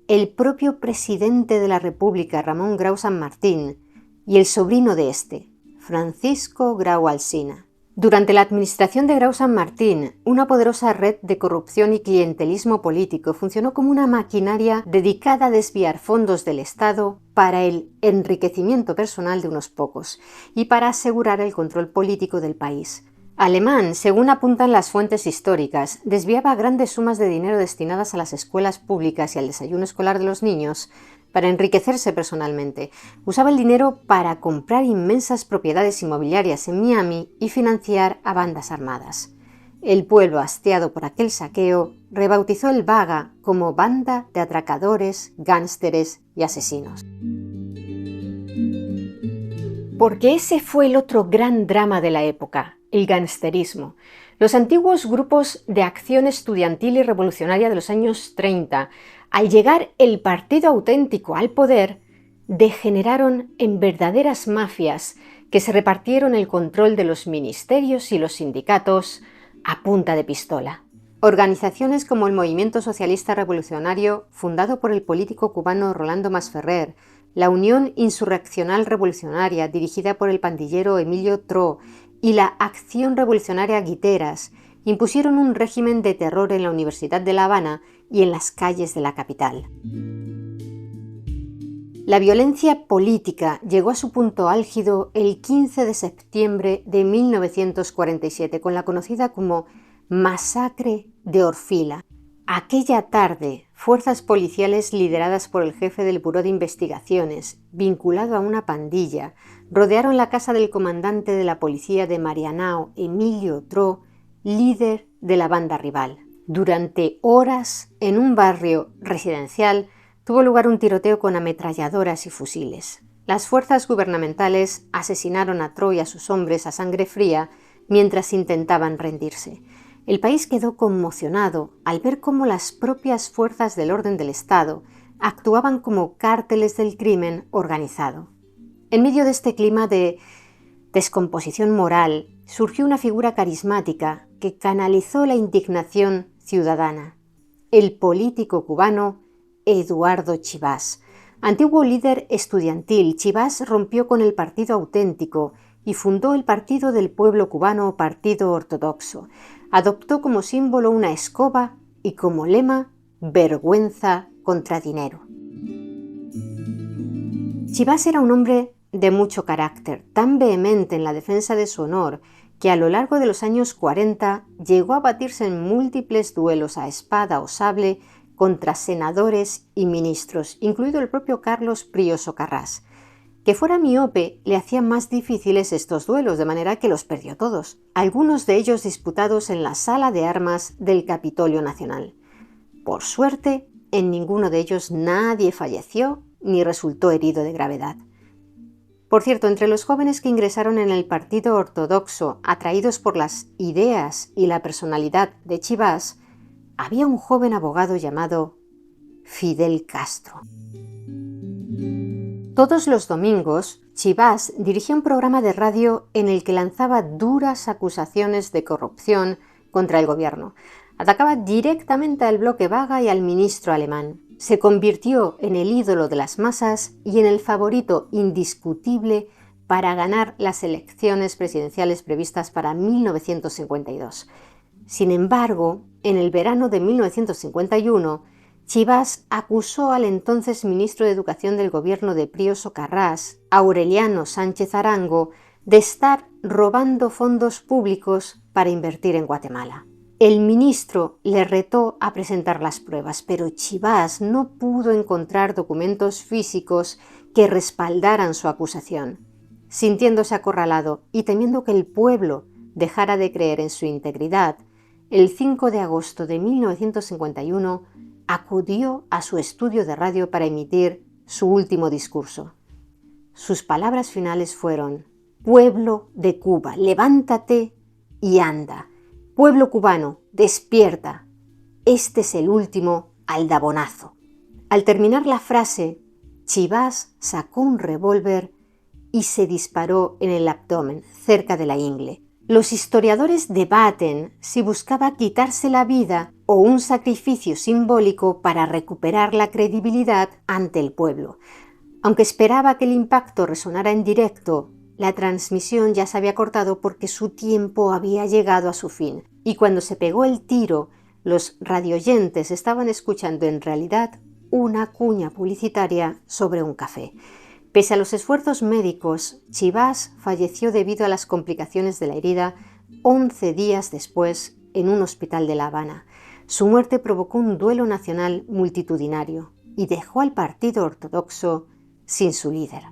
el propio presidente de la República, Ramón Grau San Martín, y el sobrino de este, Francisco Grau Alsina. Durante la administración de Grau San Martín, una poderosa red de corrupción y clientelismo político funcionó como una maquinaria dedicada a desviar fondos del Estado para el enriquecimiento personal de unos pocos y para asegurar el control político del país. Alemán, según apuntan las fuentes históricas, desviaba grandes sumas de dinero destinadas a las escuelas públicas y al desayuno escolar de los niños para enriquecerse personalmente. Usaba el dinero para comprar inmensas propiedades inmobiliarias en Miami y financiar a bandas armadas. El pueblo, hastiado por aquel saqueo, rebautizó el Vaga como banda de atracadores, gánsteres y asesinos. Porque ese fue el otro gran drama de la época: el gangsterismo. Los antiguos grupos de acción estudiantil y revolucionaria de los años 30, al llegar el partido auténtico al poder, degeneraron en verdaderas mafias que se repartieron el control de los ministerios y los sindicatos a punta de pistola. Organizaciones como el Movimiento Socialista Revolucionario, fundado por el político cubano Rolando Masferrer, la Unión Insurreccional Revolucionaria, dirigida por el pandillero Emilio Tro, y la Acción Revolucionaria Guiteras, impusieron un régimen de terror en la Universidad de La Habana y en las calles de la capital. La violencia política llegó a su punto álgido el 15 de septiembre de 1947, con la conocida como Masacre de Orfila. Aquella tarde, fuerzas policiales lideradas por el jefe del Buró de Investigaciones, vinculado a una pandilla, rodearon la casa del comandante de la policía de Marianao, Emilio Tro, líder de la banda rival. Durante horas, en un barrio residencial, tuvo lugar un tiroteo con ametralladoras y fusiles. Las fuerzas gubernamentales asesinaron a Tro y a sus hombres a sangre fría mientras intentaban rendirse. El país quedó conmocionado al ver cómo las propias fuerzas del orden del Estado actuaban como cárteles del crimen organizado. En medio de este clima de descomposición moral, surgió una figura carismática que canalizó la indignación ciudadana: el político cubano Eduardo Chivás. Antiguo líder estudiantil, Chivás rompió con el Partido Auténtico y fundó el Partido del Pueblo Cubano o Partido Ortodoxo. Adoptó como símbolo una escoba y como lema: vergüenza contra dinero. Chivás era un hombre de mucho carácter, tan vehemente en la defensa de su honor que a lo largo de los años 40 llegó a batirse en múltiples duelos a espada o sable contra senadores y ministros, incluido el propio Carlos Prioso Carrás. Que fuera miope le hacían más difíciles estos duelos, de manera que los perdió todos, algunos de ellos disputados en la sala de armas del Capitolio Nacional. Por suerte, en ninguno de ellos nadie falleció ni resultó herido de gravedad. Por cierto, entre los jóvenes que ingresaron en el Partido Ortodoxo, atraídos por las ideas y la personalidad de Chivás, había un joven abogado llamado Fidel Castro. Todos los domingos, Chivás dirigía un programa de radio en el que lanzaba duras acusaciones de corrupción contra el gobierno. Atacaba directamente al bloque Vaga y al ministro Alemán. Se convirtió en el ídolo de las masas y en el favorito indiscutible para ganar las elecciones presidenciales previstas para 1952. Sin embargo, en el verano de 1951, Chivás acusó al entonces ministro de Educación del gobierno de Prioso Carrás, Aureliano Sánchez Arango, de estar robando fondos públicos para invertir en Guatemala. El ministro le retó a presentar las pruebas, pero Chivás no pudo encontrar documentos físicos que respaldaran su acusación. Sintiéndose acorralado y temiendo que el pueblo dejara de creer en su integridad, el 5 de agosto de 1951 acudió a su estudio de radio para emitir su último discurso. Sus palabras finales fueron: «Pueblo de Cuba, levántate y anda. Pueblo cubano, despierta. Este es el último aldabonazo». Al terminar la frase, Chivas sacó un revólver y se disparó en el abdomen, cerca de la ingle. Los historiadores debaten si buscaba quitarse la vida o un sacrificio simbólico para recuperar la credibilidad ante el pueblo. Aunque esperaba que el impacto resonara en directo, la transmisión ya se había cortado porque su tiempo había llegado a su fin. Y cuando se pegó el tiro, los radioyentes estaban escuchando en realidad una cuña publicitaria sobre un café. Pese a los esfuerzos médicos, Chivas falleció debido a las complicaciones de la herida 11 días después en un hospital de La Habana. Su muerte provocó un duelo nacional multitudinario y dejó al partido ortodoxo sin su líder.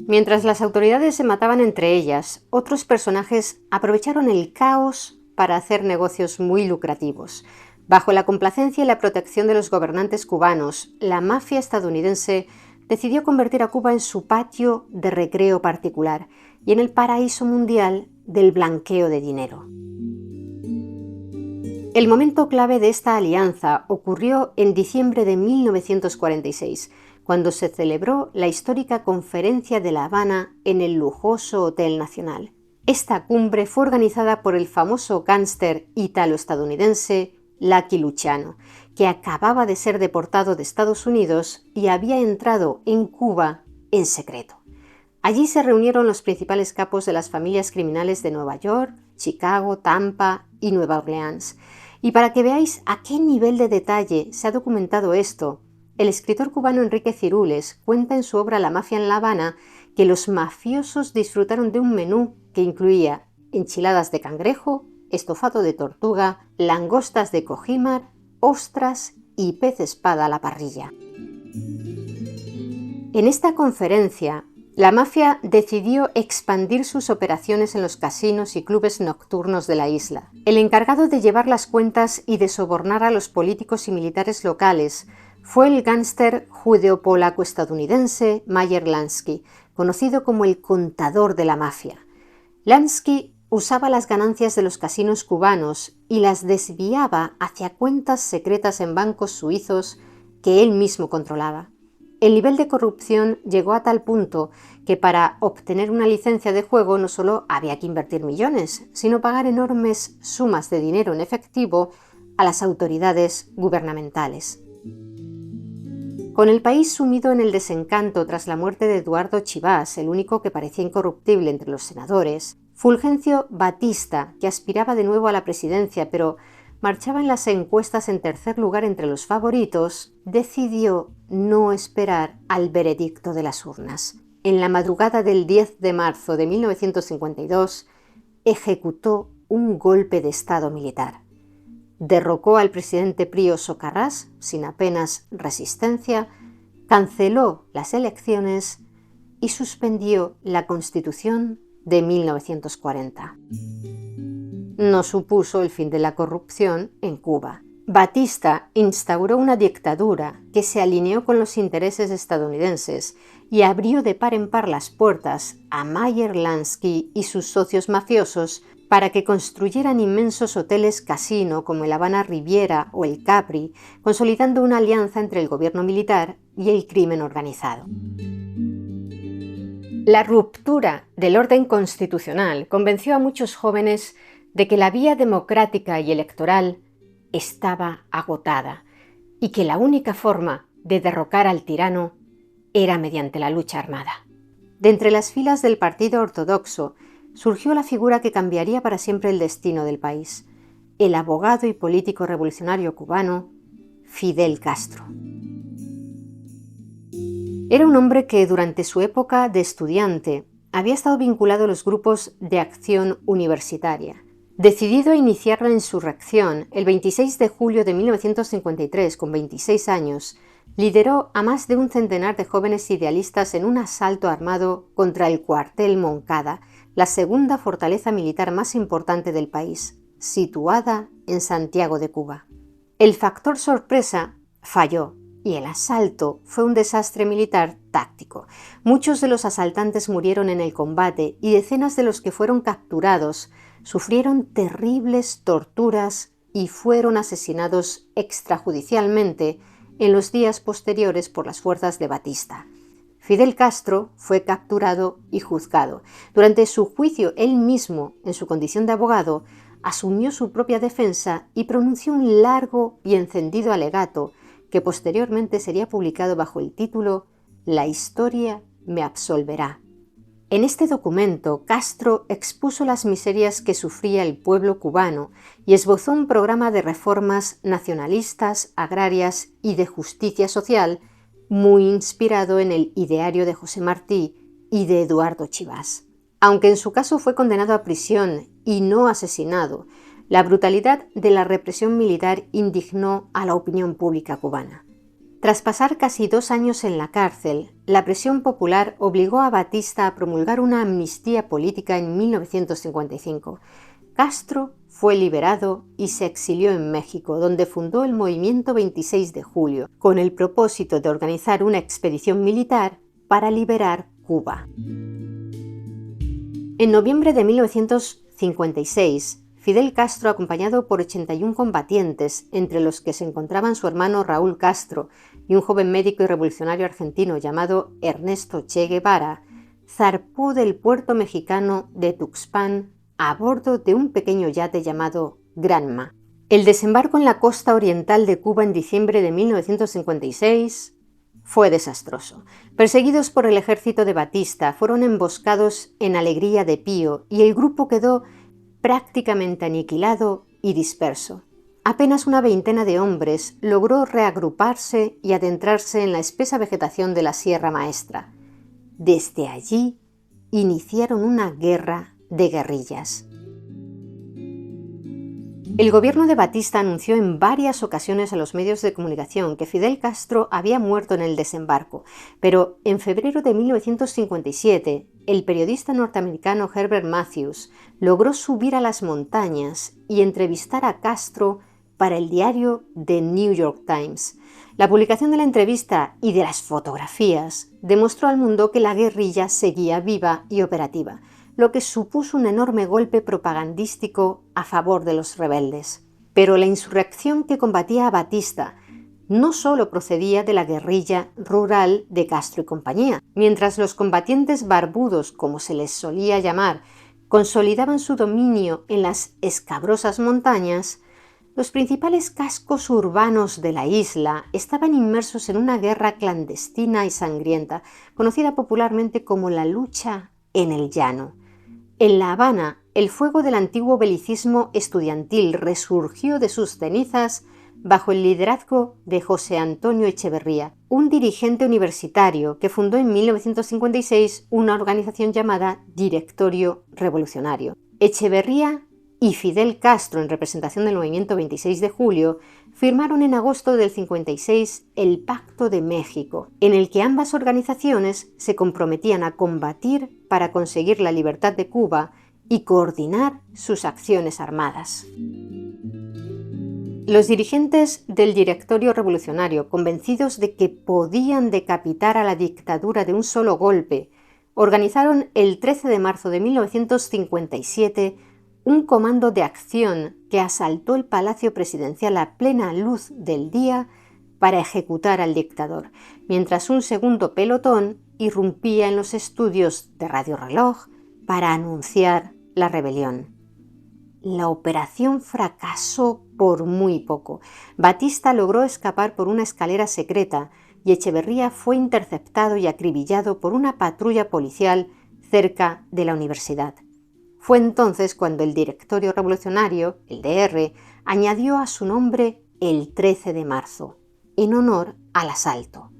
Mientras las autoridades se mataban entre ellas, otros personajes aprovecharon el caos para hacer negocios muy lucrativos. Bajo la complacencia y la protección de los gobernantes cubanos, la mafia estadounidense decidió convertir a Cuba en su patio de recreo particular y en el paraíso mundial del blanqueo de dinero. El momento clave de esta alianza ocurrió en diciembre de 1946, cuando se celebró la histórica Conferencia de La Habana en el lujoso Hotel Nacional. Esta cumbre fue organizada por el famoso gángster italo-estadounidense Lucky Luciano, que acababa de ser deportado de Estados Unidos y había entrado en Cuba en secreto. Allí se reunieron los principales capos de las familias criminales de Nueva York, Chicago, Tampa y Nueva Orleans. Y para que veáis a qué nivel de detalle se ha documentado esto, el escritor cubano Enrique Cirules cuenta en su obra La mafia en La Habana que los mafiosos disfrutaron de un menú que incluía enchiladas de cangrejo, estofado de tortuga, langostas de cojímar, ostras y pez espada a la parrilla. En esta conferencia, la mafia decidió expandir sus operaciones en los casinos y clubes nocturnos de la isla. El encargado de llevar las cuentas y de sobornar a los políticos y militares locales fue el gángster judeo-polaco-estadounidense Meyer Lansky, conocido como el contador de la mafia. Lansky usaba las ganancias de los casinos cubanos y las desviaba hacia cuentas secretas en bancos suizos que él mismo controlaba. El nivel de corrupción llegó a tal punto que para obtener una licencia de juego no solo había que invertir millones, sino pagar enormes sumas de dinero en efectivo a las autoridades gubernamentales. Con el país sumido en el desencanto tras la muerte de Eduardo Chivas, el único que parecía incorruptible entre los senadores, Fulgencio Batista, que aspiraba de nuevo a la presidencia, pero marchaba en las encuestas en tercer lugar entre los favoritos, decidió no esperar al veredicto de las urnas. En la madrugada del 10 de marzo de 1952, ejecutó un golpe de estado militar. Derrocó al presidente Pío Socarrás sin apenas resistencia, canceló las elecciones y suspendió la Constitución de 1940. No supuso el fin de la corrupción en Cuba. Batista instauró una dictadura que se alineó con los intereses estadounidenses y abrió de par en par las puertas a Meyer Lansky y sus socios mafiosos para que construyeran inmensos hoteles casino como el Habana Riviera o el Capri, consolidando una alianza entre el gobierno militar y el crimen organizado. La ruptura del orden constitucional convenció a muchos jóvenes de que la vía democrática y electoral estaba agotada y que la única forma de derrocar al tirano era mediante la lucha armada. De entre las filas del Partido Ortodoxo surgió la figura que cambiaría para siempre el destino del país, el abogado y político revolucionario cubano Fidel Castro. Era un hombre que durante su época de estudiante había estado vinculado a los grupos de acción universitaria. Decidido a iniciar la insurrección, el 26 de julio de 1953, con 26 años, lideró a más de un centenar de jóvenes idealistas en un asalto armado contra el cuartel Moncada, la segunda fortaleza militar más importante del país, situada en Santiago de Cuba. El factor sorpresa falló y el asalto fue un desastre militar táctico. Muchos de los asaltantes murieron en el combate y decenas de los que fueron capturados sufrieron terribles torturas y fueron asesinados extrajudicialmente en los días posteriores por las fuerzas de Batista. Fidel Castro fue capturado y juzgado. Durante su juicio, él mismo, en su condición de abogado, asumió su propia defensa y pronunció un largo y encendido alegato que posteriormente sería publicado bajo el título «La historia me absolverá». En este documento, Castro expuso las miserias que sufría el pueblo cubano y esbozó un programa de reformas nacionalistas, agrarias y de justicia social muy inspirado en el ideario de José Martí y de Eduardo Chivas. Aunque en su caso fue condenado a prisión y no asesinado, la brutalidad de la represión militar indignó a la opinión pública cubana. Tras pasar casi 2 años en la cárcel, la presión popular obligó a Batista a promulgar una amnistía política en 1955. Castro fue liberado y se exilió en México, donde fundó el movimiento 26 de julio, con el propósito de organizar una expedición militar para liberar Cuba. En noviembre de 1956, Fidel Castro, acompañado por 81 combatientes, entre los que se encontraban su hermano Raúl Castro y un joven médico y revolucionario argentino llamado Ernesto Che Guevara, zarpó del puerto mexicano de Tuxpan a bordo de un pequeño yate llamado Granma. El desembarco en la costa oriental de Cuba en diciembre de 1956 fue desastroso. Perseguidos por el ejército de Batista, fueron emboscados en Alegría de Pío y el grupo quedó prácticamente aniquilado y disperso. Apenas una veintena de hombres logró reagruparse y adentrarse en la espesa vegetación de la Sierra Maestra. Desde allí iniciaron una guerra de guerrillas. El gobierno de Batista anunció en varias ocasiones a los medios de comunicación que Fidel Castro había muerto en el desembarco, pero en febrero de 1957, el periodista norteamericano Herbert Matthews logró subir a las montañas y entrevistar a Castro para el diario The New York Times. La publicación de la entrevista y de las fotografías demostró al mundo que la guerrilla seguía viva y operativa, lo que supuso un enorme golpe propagandístico a favor de los rebeldes. Pero la insurrección que combatía a Batista no solo procedía de la guerrilla rural de Castro y compañía. Mientras los combatientes barbudos, como se les solía llamar, consolidaban su dominio en las escabrosas montañas, los principales cascos urbanos de la isla estaban inmersos en una guerra clandestina y sangrienta, conocida popularmente como la lucha en el llano. En La Habana, el fuego del antiguo belicismo estudiantil resurgió de sus cenizas bajo el liderazgo de José Antonio Echeverría, un dirigente universitario que fundó en 1956 una organización llamada Directorio Revolucionario. Echeverría y Fidel Castro, en representación del movimiento 26 de julio, firmaron en agosto del 56 el Pacto de México, en el que ambas organizaciones se comprometían a combatir para conseguir la libertad de Cuba y coordinar sus acciones armadas. Los dirigentes del Directorio Revolucionario, convencidos de que podían decapitar a la dictadura de un solo golpe, organizaron el 13 de marzo de 1957 un comando de acción que asaltó el Palacio Presidencial a plena luz del día para ejecutar al dictador, mientras un segundo pelotón irrumpía en los estudios de Radio Reloj para anunciar la rebelión. La operación fracasó por muy poco. Batista logró escapar por una escalera secreta y Echeverría fue interceptado y acribillado por una patrulla policial cerca de la universidad. Fue entonces cuando el Directorio Revolucionario, el DR, añadió a su nombre el 13 de marzo, en honor al asalto.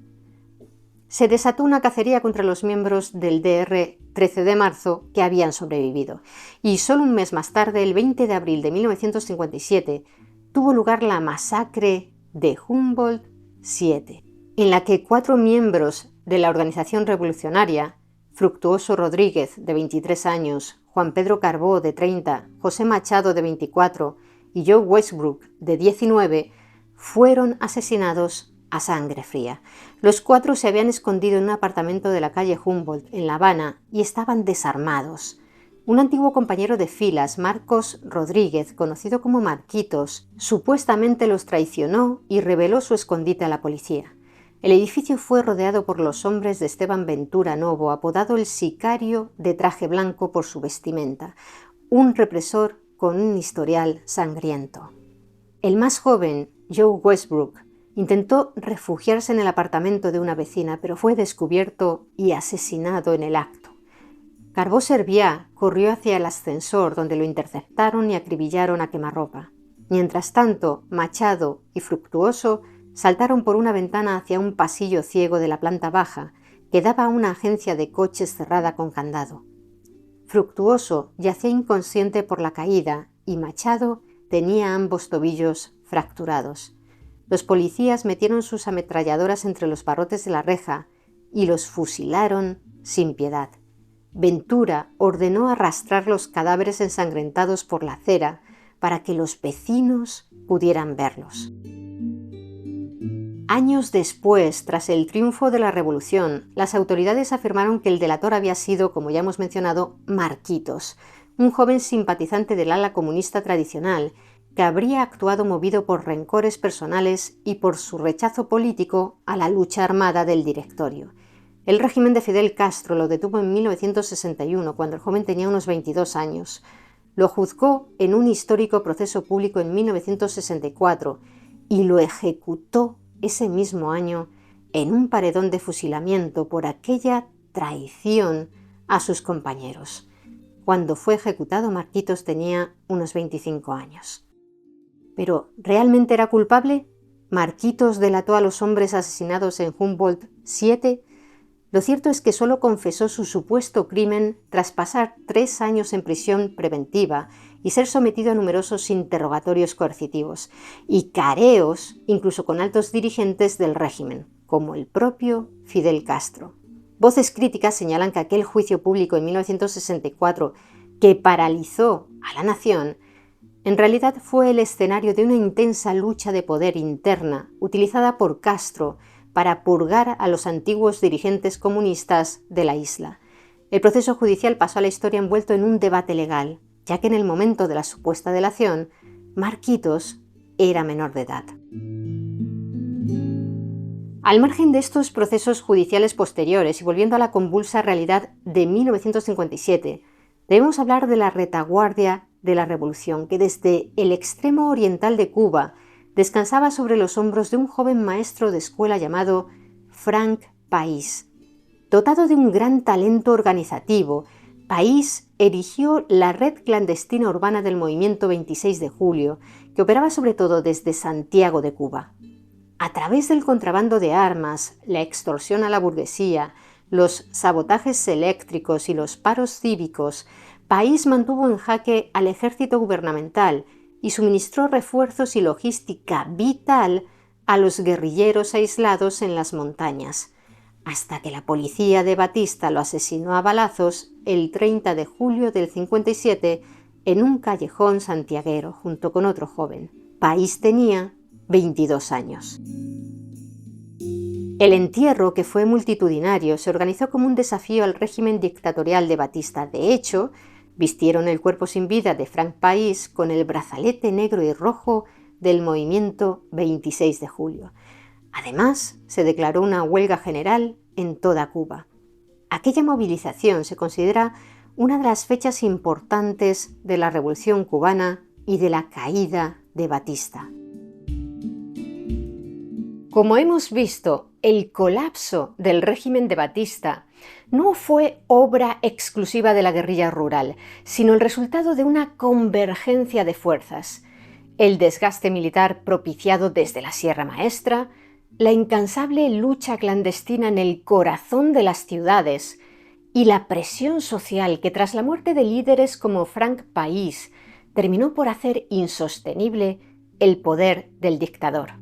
Se desató una cacería contra los miembros del DR 13 de marzo que habían sobrevivido, y solo un mes más tarde, el 20 de abril de 1957, tuvo lugar la masacre de Humboldt 7. en la que 4 miembros de la organización revolucionaria, Fructuoso Rodríguez, de 23 años, Juan Pedro Carbó, de 30, José Machado, de 24 y Joe Westbrook, de 19, fueron asesinados a sangre fría. Los 4 se habían escondido en un apartamento de la calle Humboldt, en La Habana, y estaban desarmados. Un antiguo compañero de filas, Marcos Rodríguez, conocido como Marquitos, supuestamente los traicionó y reveló su escondite a la policía. El edificio fue rodeado por los hombres de Esteban Ventura Novo, apodado el sicario de traje blanco por su vestimenta, un represor con un historial sangriento. El más joven, Joe Westbrook, intentó refugiarse en el apartamento de una vecina, pero fue descubierto y asesinado en el acto. Carbó Serviá corrió hacia el ascensor, donde lo interceptaron y acribillaron a quemarropa. Mientras tanto, Machado y Fructuoso saltaron por una ventana hacia un pasillo ciego de la planta baja que daba a una agencia de coches cerrada con candado. Fructuoso yacía inconsciente por la caída y Machado tenía ambos tobillos fracturados. Los policías metieron sus ametralladoras entre los barrotes de la reja y los fusilaron sin piedad. Ventura ordenó arrastrar los cadáveres ensangrentados por la acera para que los vecinos pudieran verlos. Años después, tras el triunfo de la revolución, las autoridades afirmaron que el delator había sido, como ya hemos mencionado, Marquitos, un joven simpatizante del ala comunista tradicional que habría actuado movido por rencores personales y por su rechazo político a la lucha armada del Directorio. El régimen de Fidel Castro lo detuvo en 1961, cuando el joven tenía unos 22 años. Lo juzgó en un histórico proceso público en 1964 y lo ejecutó ese mismo año en un paredón de fusilamiento por aquella traición a sus compañeros. Cuando fue ejecutado, Marquitos tenía unos 25 años. ¿Pero realmente era culpable? ¿Marquitos delató a los hombres asesinados en Humboldt 7? Lo cierto es que solo confesó su supuesto crimen tras pasar 3 años en prisión preventiva y ser sometido a numerosos interrogatorios coercitivos y careos incluso con altos dirigentes del régimen, como el propio Fidel Castro. Voces críticas señalan que aquel juicio público en 1964, que paralizó a la nación, en realidad fue el escenario de una intensa lucha de poder interna utilizada por Castro para purgar a los antiguos dirigentes comunistas de la isla. El proceso judicial pasó a la historia envuelto en un debate legal, ya que en el momento de la supuesta delación, Marquitos era menor de edad. Al margen de estos procesos judiciales posteriores y volviendo a la convulsa realidad de 1957, debemos hablar de la retaguardia de la revolución, que desde el extremo oriental de Cuba descansaba sobre los hombros de un joven maestro de escuela llamado Frank País. Dotado de un gran talento organizativo, País erigió la red clandestina urbana del movimiento 26 de julio, que operaba sobre todo desde Santiago de Cuba. A través del contrabando de armas, la extorsión a la burguesía, los sabotajes eléctricos y los paros cívicos, País mantuvo en jaque al ejército gubernamental y suministró refuerzos y logística vital a los guerrilleros aislados en las montañas, hasta que la policía de Batista lo asesinó a balazos el 30 de julio del 57 en un callejón santiaguero junto con otro joven. País tenía 22 años. El entierro, que fue multitudinario, se organizó como un desafío al régimen dictatorial de Batista. De hecho, vistieron el cuerpo sin vida de Frank País con el brazalete negro y rojo del movimiento 26 de julio. Además, se declaró una huelga general en toda Cuba. Aquella movilización se considera una de las fechas importantes de la Revolución cubana y de la caída de Batista. Como hemos visto, el colapso del régimen de Batista no fue obra exclusiva de la guerrilla rural, sino el resultado de una convergencia de fuerzas. El desgaste militar propiciado desde la Sierra Maestra, la incansable lucha clandestina en el corazón de las ciudades y la presión social que tras la muerte de líderes como Frank País terminó por hacer insostenible el poder del dictador.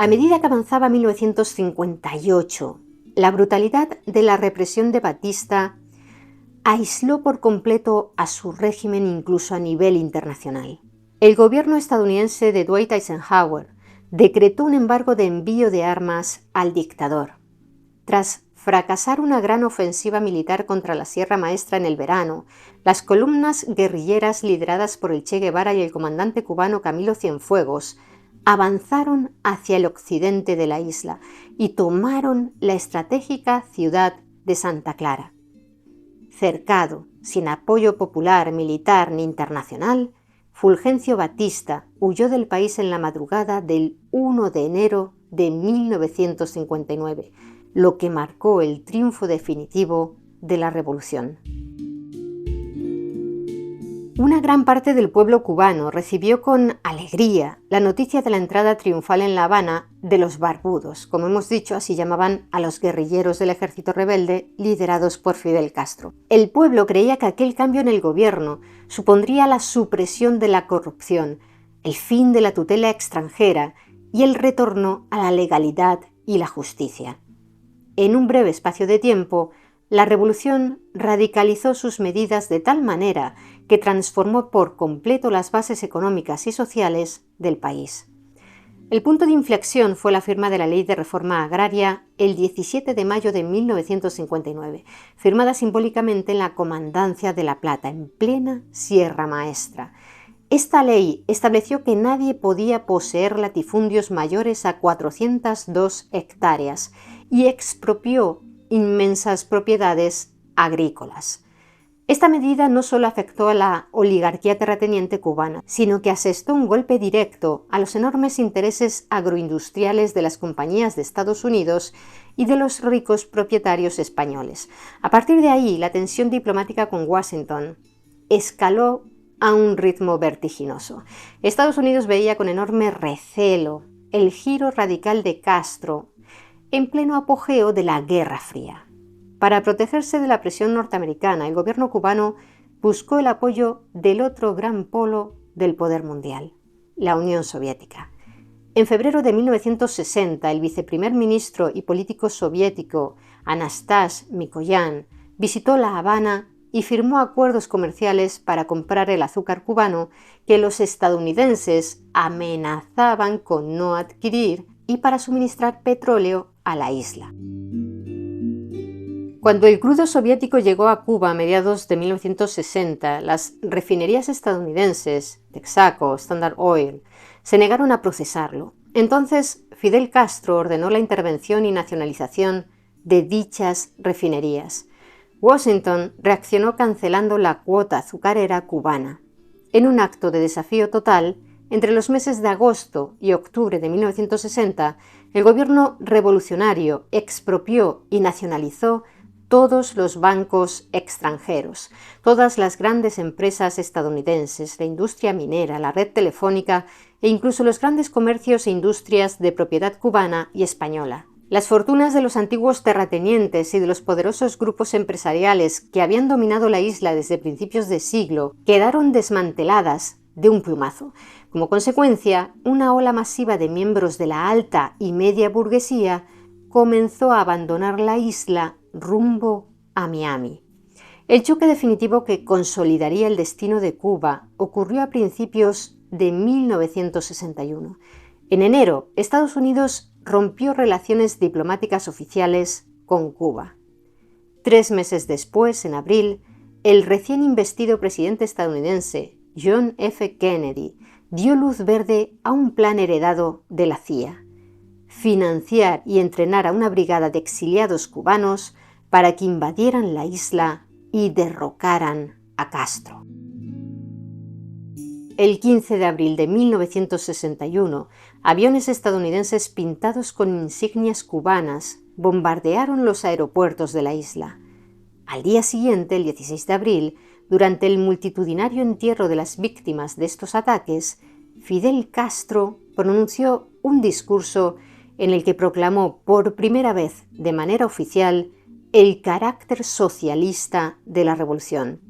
A medida que avanzaba 1958, la brutalidad de la represión de Batista aisló por completo a su régimen incluso a nivel internacional. El gobierno estadounidense de Dwight Eisenhower decretó un embargo de envío de armas al dictador. Tras fracasar una gran ofensiva militar contra la Sierra Maestra en el verano, las columnas guerrilleras lideradas por el Che Guevara y el comandante cubano Camilo Cienfuegos avanzaron hacia el occidente de la isla y tomaron la estratégica ciudad de Santa Clara. Cercado, sin apoyo popular, militar ni internacional, Fulgencio Batista huyó del país en la madrugada del 1 de enero de 1959, lo que marcó el triunfo definitivo de la revolución. Una gran parte del pueblo cubano recibió con alegría la noticia de la entrada triunfal en La Habana de los barbudos, como hemos dicho, así llamaban a los guerrilleros del ejército rebelde liderados por Fidel Castro. El pueblo creía que aquel cambio en el gobierno supondría la supresión de la corrupción, el fin de la tutela extranjera y el retorno a la legalidad y la justicia. En un breve espacio de tiempo, la revolución radicalizó sus medidas de tal manera que transformó por completo las bases económicas y sociales del país. El punto de inflexión fue la firma de la Ley de Reforma Agraria el 17 de mayo de 1959, firmada simbólicamente en la Comandancia de La Plata, en plena Sierra Maestra. Esta ley estableció que nadie podía poseer latifundios mayores a 402 hectáreas y expropió inmensas propiedades agrícolas. Esta medida no solo afectó a la oligarquía terrateniente cubana, sino que asestó un golpe directo a los enormes intereses agroindustriales de las compañías de Estados Unidos y de los ricos propietarios españoles. A partir de ahí, la tensión diplomática con Washington escaló a un ritmo vertiginoso. Estados Unidos veía con enorme recelo el giro radical de Castro en pleno apogeo de la Guerra Fría. Para protegerse de la presión norteamericana, el gobierno cubano buscó el apoyo del otro gran polo del poder mundial, la Unión Soviética. En febrero de 1960, el viceprimer ministro y político soviético Anastas Mikoyan visitó La Habana y firmó acuerdos comerciales para comprar el azúcar cubano que los estadounidenses amenazaban con no adquirir y para suministrar petróleo a la isla. Cuando el crudo soviético llegó a Cuba a mediados de 1960, las refinerías estadounidenses, Texaco, Standard Oil, se negaron a procesarlo. Entonces, Fidel Castro ordenó la intervención y nacionalización de dichas refinerías. Washington reaccionó cancelando la cuota azucarera cubana. En un acto de desafío total, entre los meses de agosto y octubre de 1960, el gobierno revolucionario expropió y nacionalizó todos los bancos extranjeros, todas las grandes empresas estadounidenses, la industria minera, la red telefónica e incluso los grandes comercios e industrias de propiedad cubana y española. Las fortunas de los antiguos terratenientes y de los poderosos grupos empresariales que habían dominado la isla desde principios de siglo quedaron desmanteladas de un plumazo. Como consecuencia, una ola masiva de miembros de la alta y media burguesía comenzó a abandonar la isla rumbo a Miami. El choque definitivo que consolidaría el destino de Cuba ocurrió a principios de 1961. En enero, Estados Unidos rompió relaciones diplomáticas oficiales con Cuba. 3 meses después, en abril, el recién investido presidente estadounidense John F. Kennedy dio luz verde a un plan heredado de la CIA: financiar y entrenar a una brigada de exiliados cubanos para que invadieran la isla y derrocaran a Castro. El 15 de abril de 1961, aviones estadounidenses pintados con insignias cubanas bombardearon los aeropuertos de la isla. Al día siguiente, el 16 de abril, durante el multitudinario entierro de las víctimas de estos ataques, Fidel Castro pronunció un discurso en el que proclamó por primera vez de manera oficial el carácter socialista de la revolución.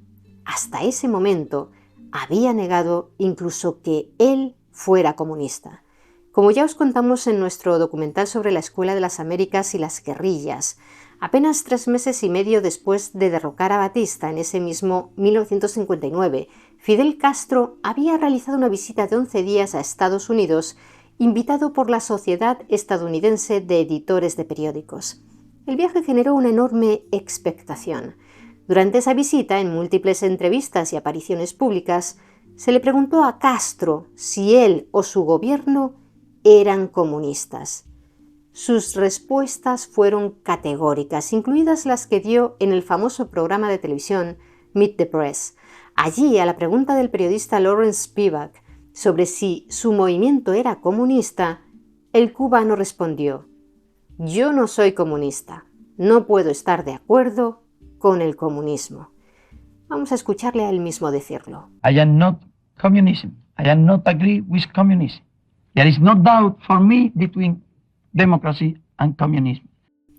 Hasta ese momento había negado incluso que él fuera comunista. Como ya os contamos en nuestro documental sobre la Escuela de las Américas y las guerrillas, apenas 3 meses y medio después de derrocar a Batista en ese mismo 1959, Fidel Castro había realizado una visita de 11 días a Estados Unidos, invitado por la Sociedad Estadounidense de Editores de Periódicos. El viaje generó una enorme expectación. Durante esa visita, en múltiples entrevistas y apariciones públicas, se le preguntó a Castro si él o su gobierno eran comunistas. Sus respuestas fueron categóricas, incluidas las que dio en el famoso programa de televisión Meet the Press. Allí, a la pregunta del periodista Lawrence Spivak sobre si su movimiento era comunista, el cubano respondió: «Yo no soy comunista, no puedo estar de acuerdo con el comunismo». Vamos a escucharle a él mismo decirlo. I am not communism. I am not agree with communism. There is no doubt for me between democracy and communism.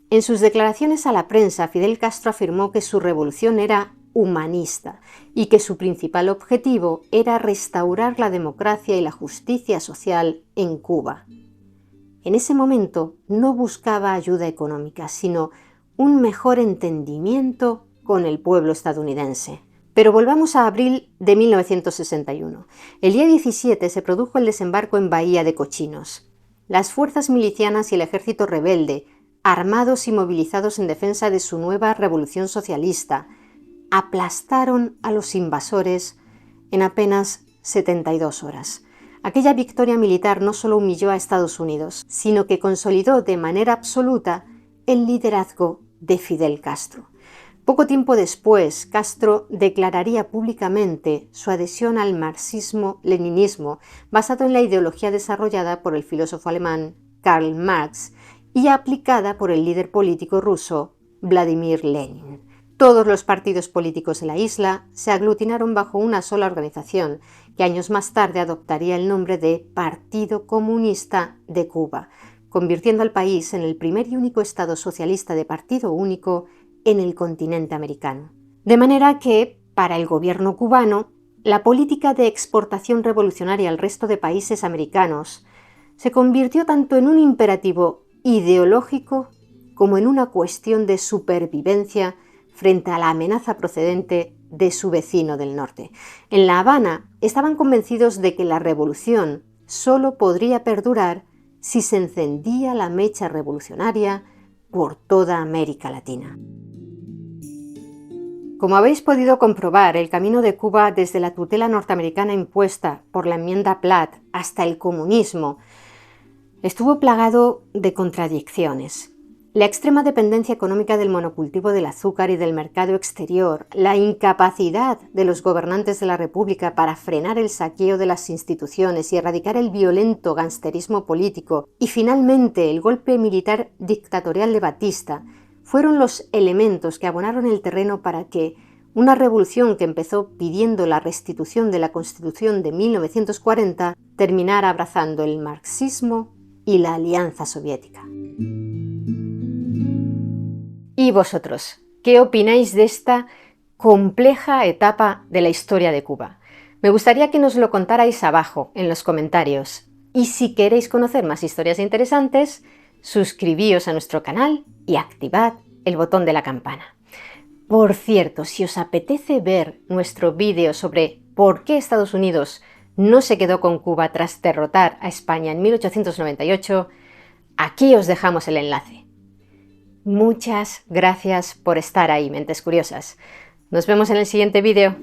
En sus declaraciones a la prensa, Fidel Castro afirmó que su revolución era humanista y que su principal objetivo era restaurar la democracia y la justicia social en Cuba. En ese momento no buscaba ayuda económica, sino un mejor entendimiento con el pueblo estadounidense. Pero volvamos a abril de 1961. El día 17 se produjo el desembarco en Bahía de Cochinos. Las fuerzas milicianas y el ejército rebelde, armados y movilizados en defensa de su nueva revolución socialista, aplastaron a los invasores en apenas 72 horas. Aquella victoria militar no solo humilló a Estados Unidos, sino que consolidó de manera absoluta el liderazgo de Fidel Castro. Poco tiempo después, Castro declararía públicamente su adhesión al marxismo-leninismo, basado en la ideología desarrollada por el filósofo alemán Karl Marx y aplicada por el líder político ruso Vladimir Lenin. Todos los partidos políticos de la isla se aglutinaron bajo una sola organización, que años más tarde adoptaría el nombre de Partido Comunista de Cuba, convirtiendo al país en el primer y único estado socialista de partido único en el continente americano. De manera que, para el gobierno cubano, la política de exportación revolucionaria al resto de países americanos se convirtió tanto en un imperativo ideológico como en una cuestión de supervivencia frente a la amenaza procedente de su vecino del norte. En La Habana estaban convencidos de que la revolución solo podría perdurar si se encendía la mecha revolucionaria por toda América Latina. Como habéis podido comprobar, el camino de Cuba desde la tutela norteamericana impuesta por la enmienda Platt hasta el comunismo estuvo plagado de contradicciones. La extrema dependencia económica del monocultivo del azúcar y del mercado exterior, la incapacidad de los gobernantes de la República para frenar el saqueo de las instituciones y erradicar el violento gangsterismo político, y finalmente el golpe militar dictatorial de Batista, fueron los elementos que abonaron el terreno para que una revolución que empezó pidiendo la restitución de la Constitución de 1940 terminara abrazando el marxismo y la Alianza Soviética. ¿Y vosotros? ¿Qué opináis de esta compleja etapa de la historia de Cuba? Me gustaría que nos lo contarais abajo en los comentarios. Y si queréis conocer más historias interesantes, suscribíos a nuestro canal y activad el botón de la campana. Por cierto, si os apetece ver nuestro vídeo sobre por qué Estados Unidos no se quedó con Cuba tras derrotar a España en 1898, aquí os dejamos el enlace. Muchas gracias por estar ahí, mentes curiosas. Nos vemos en el siguiente vídeo.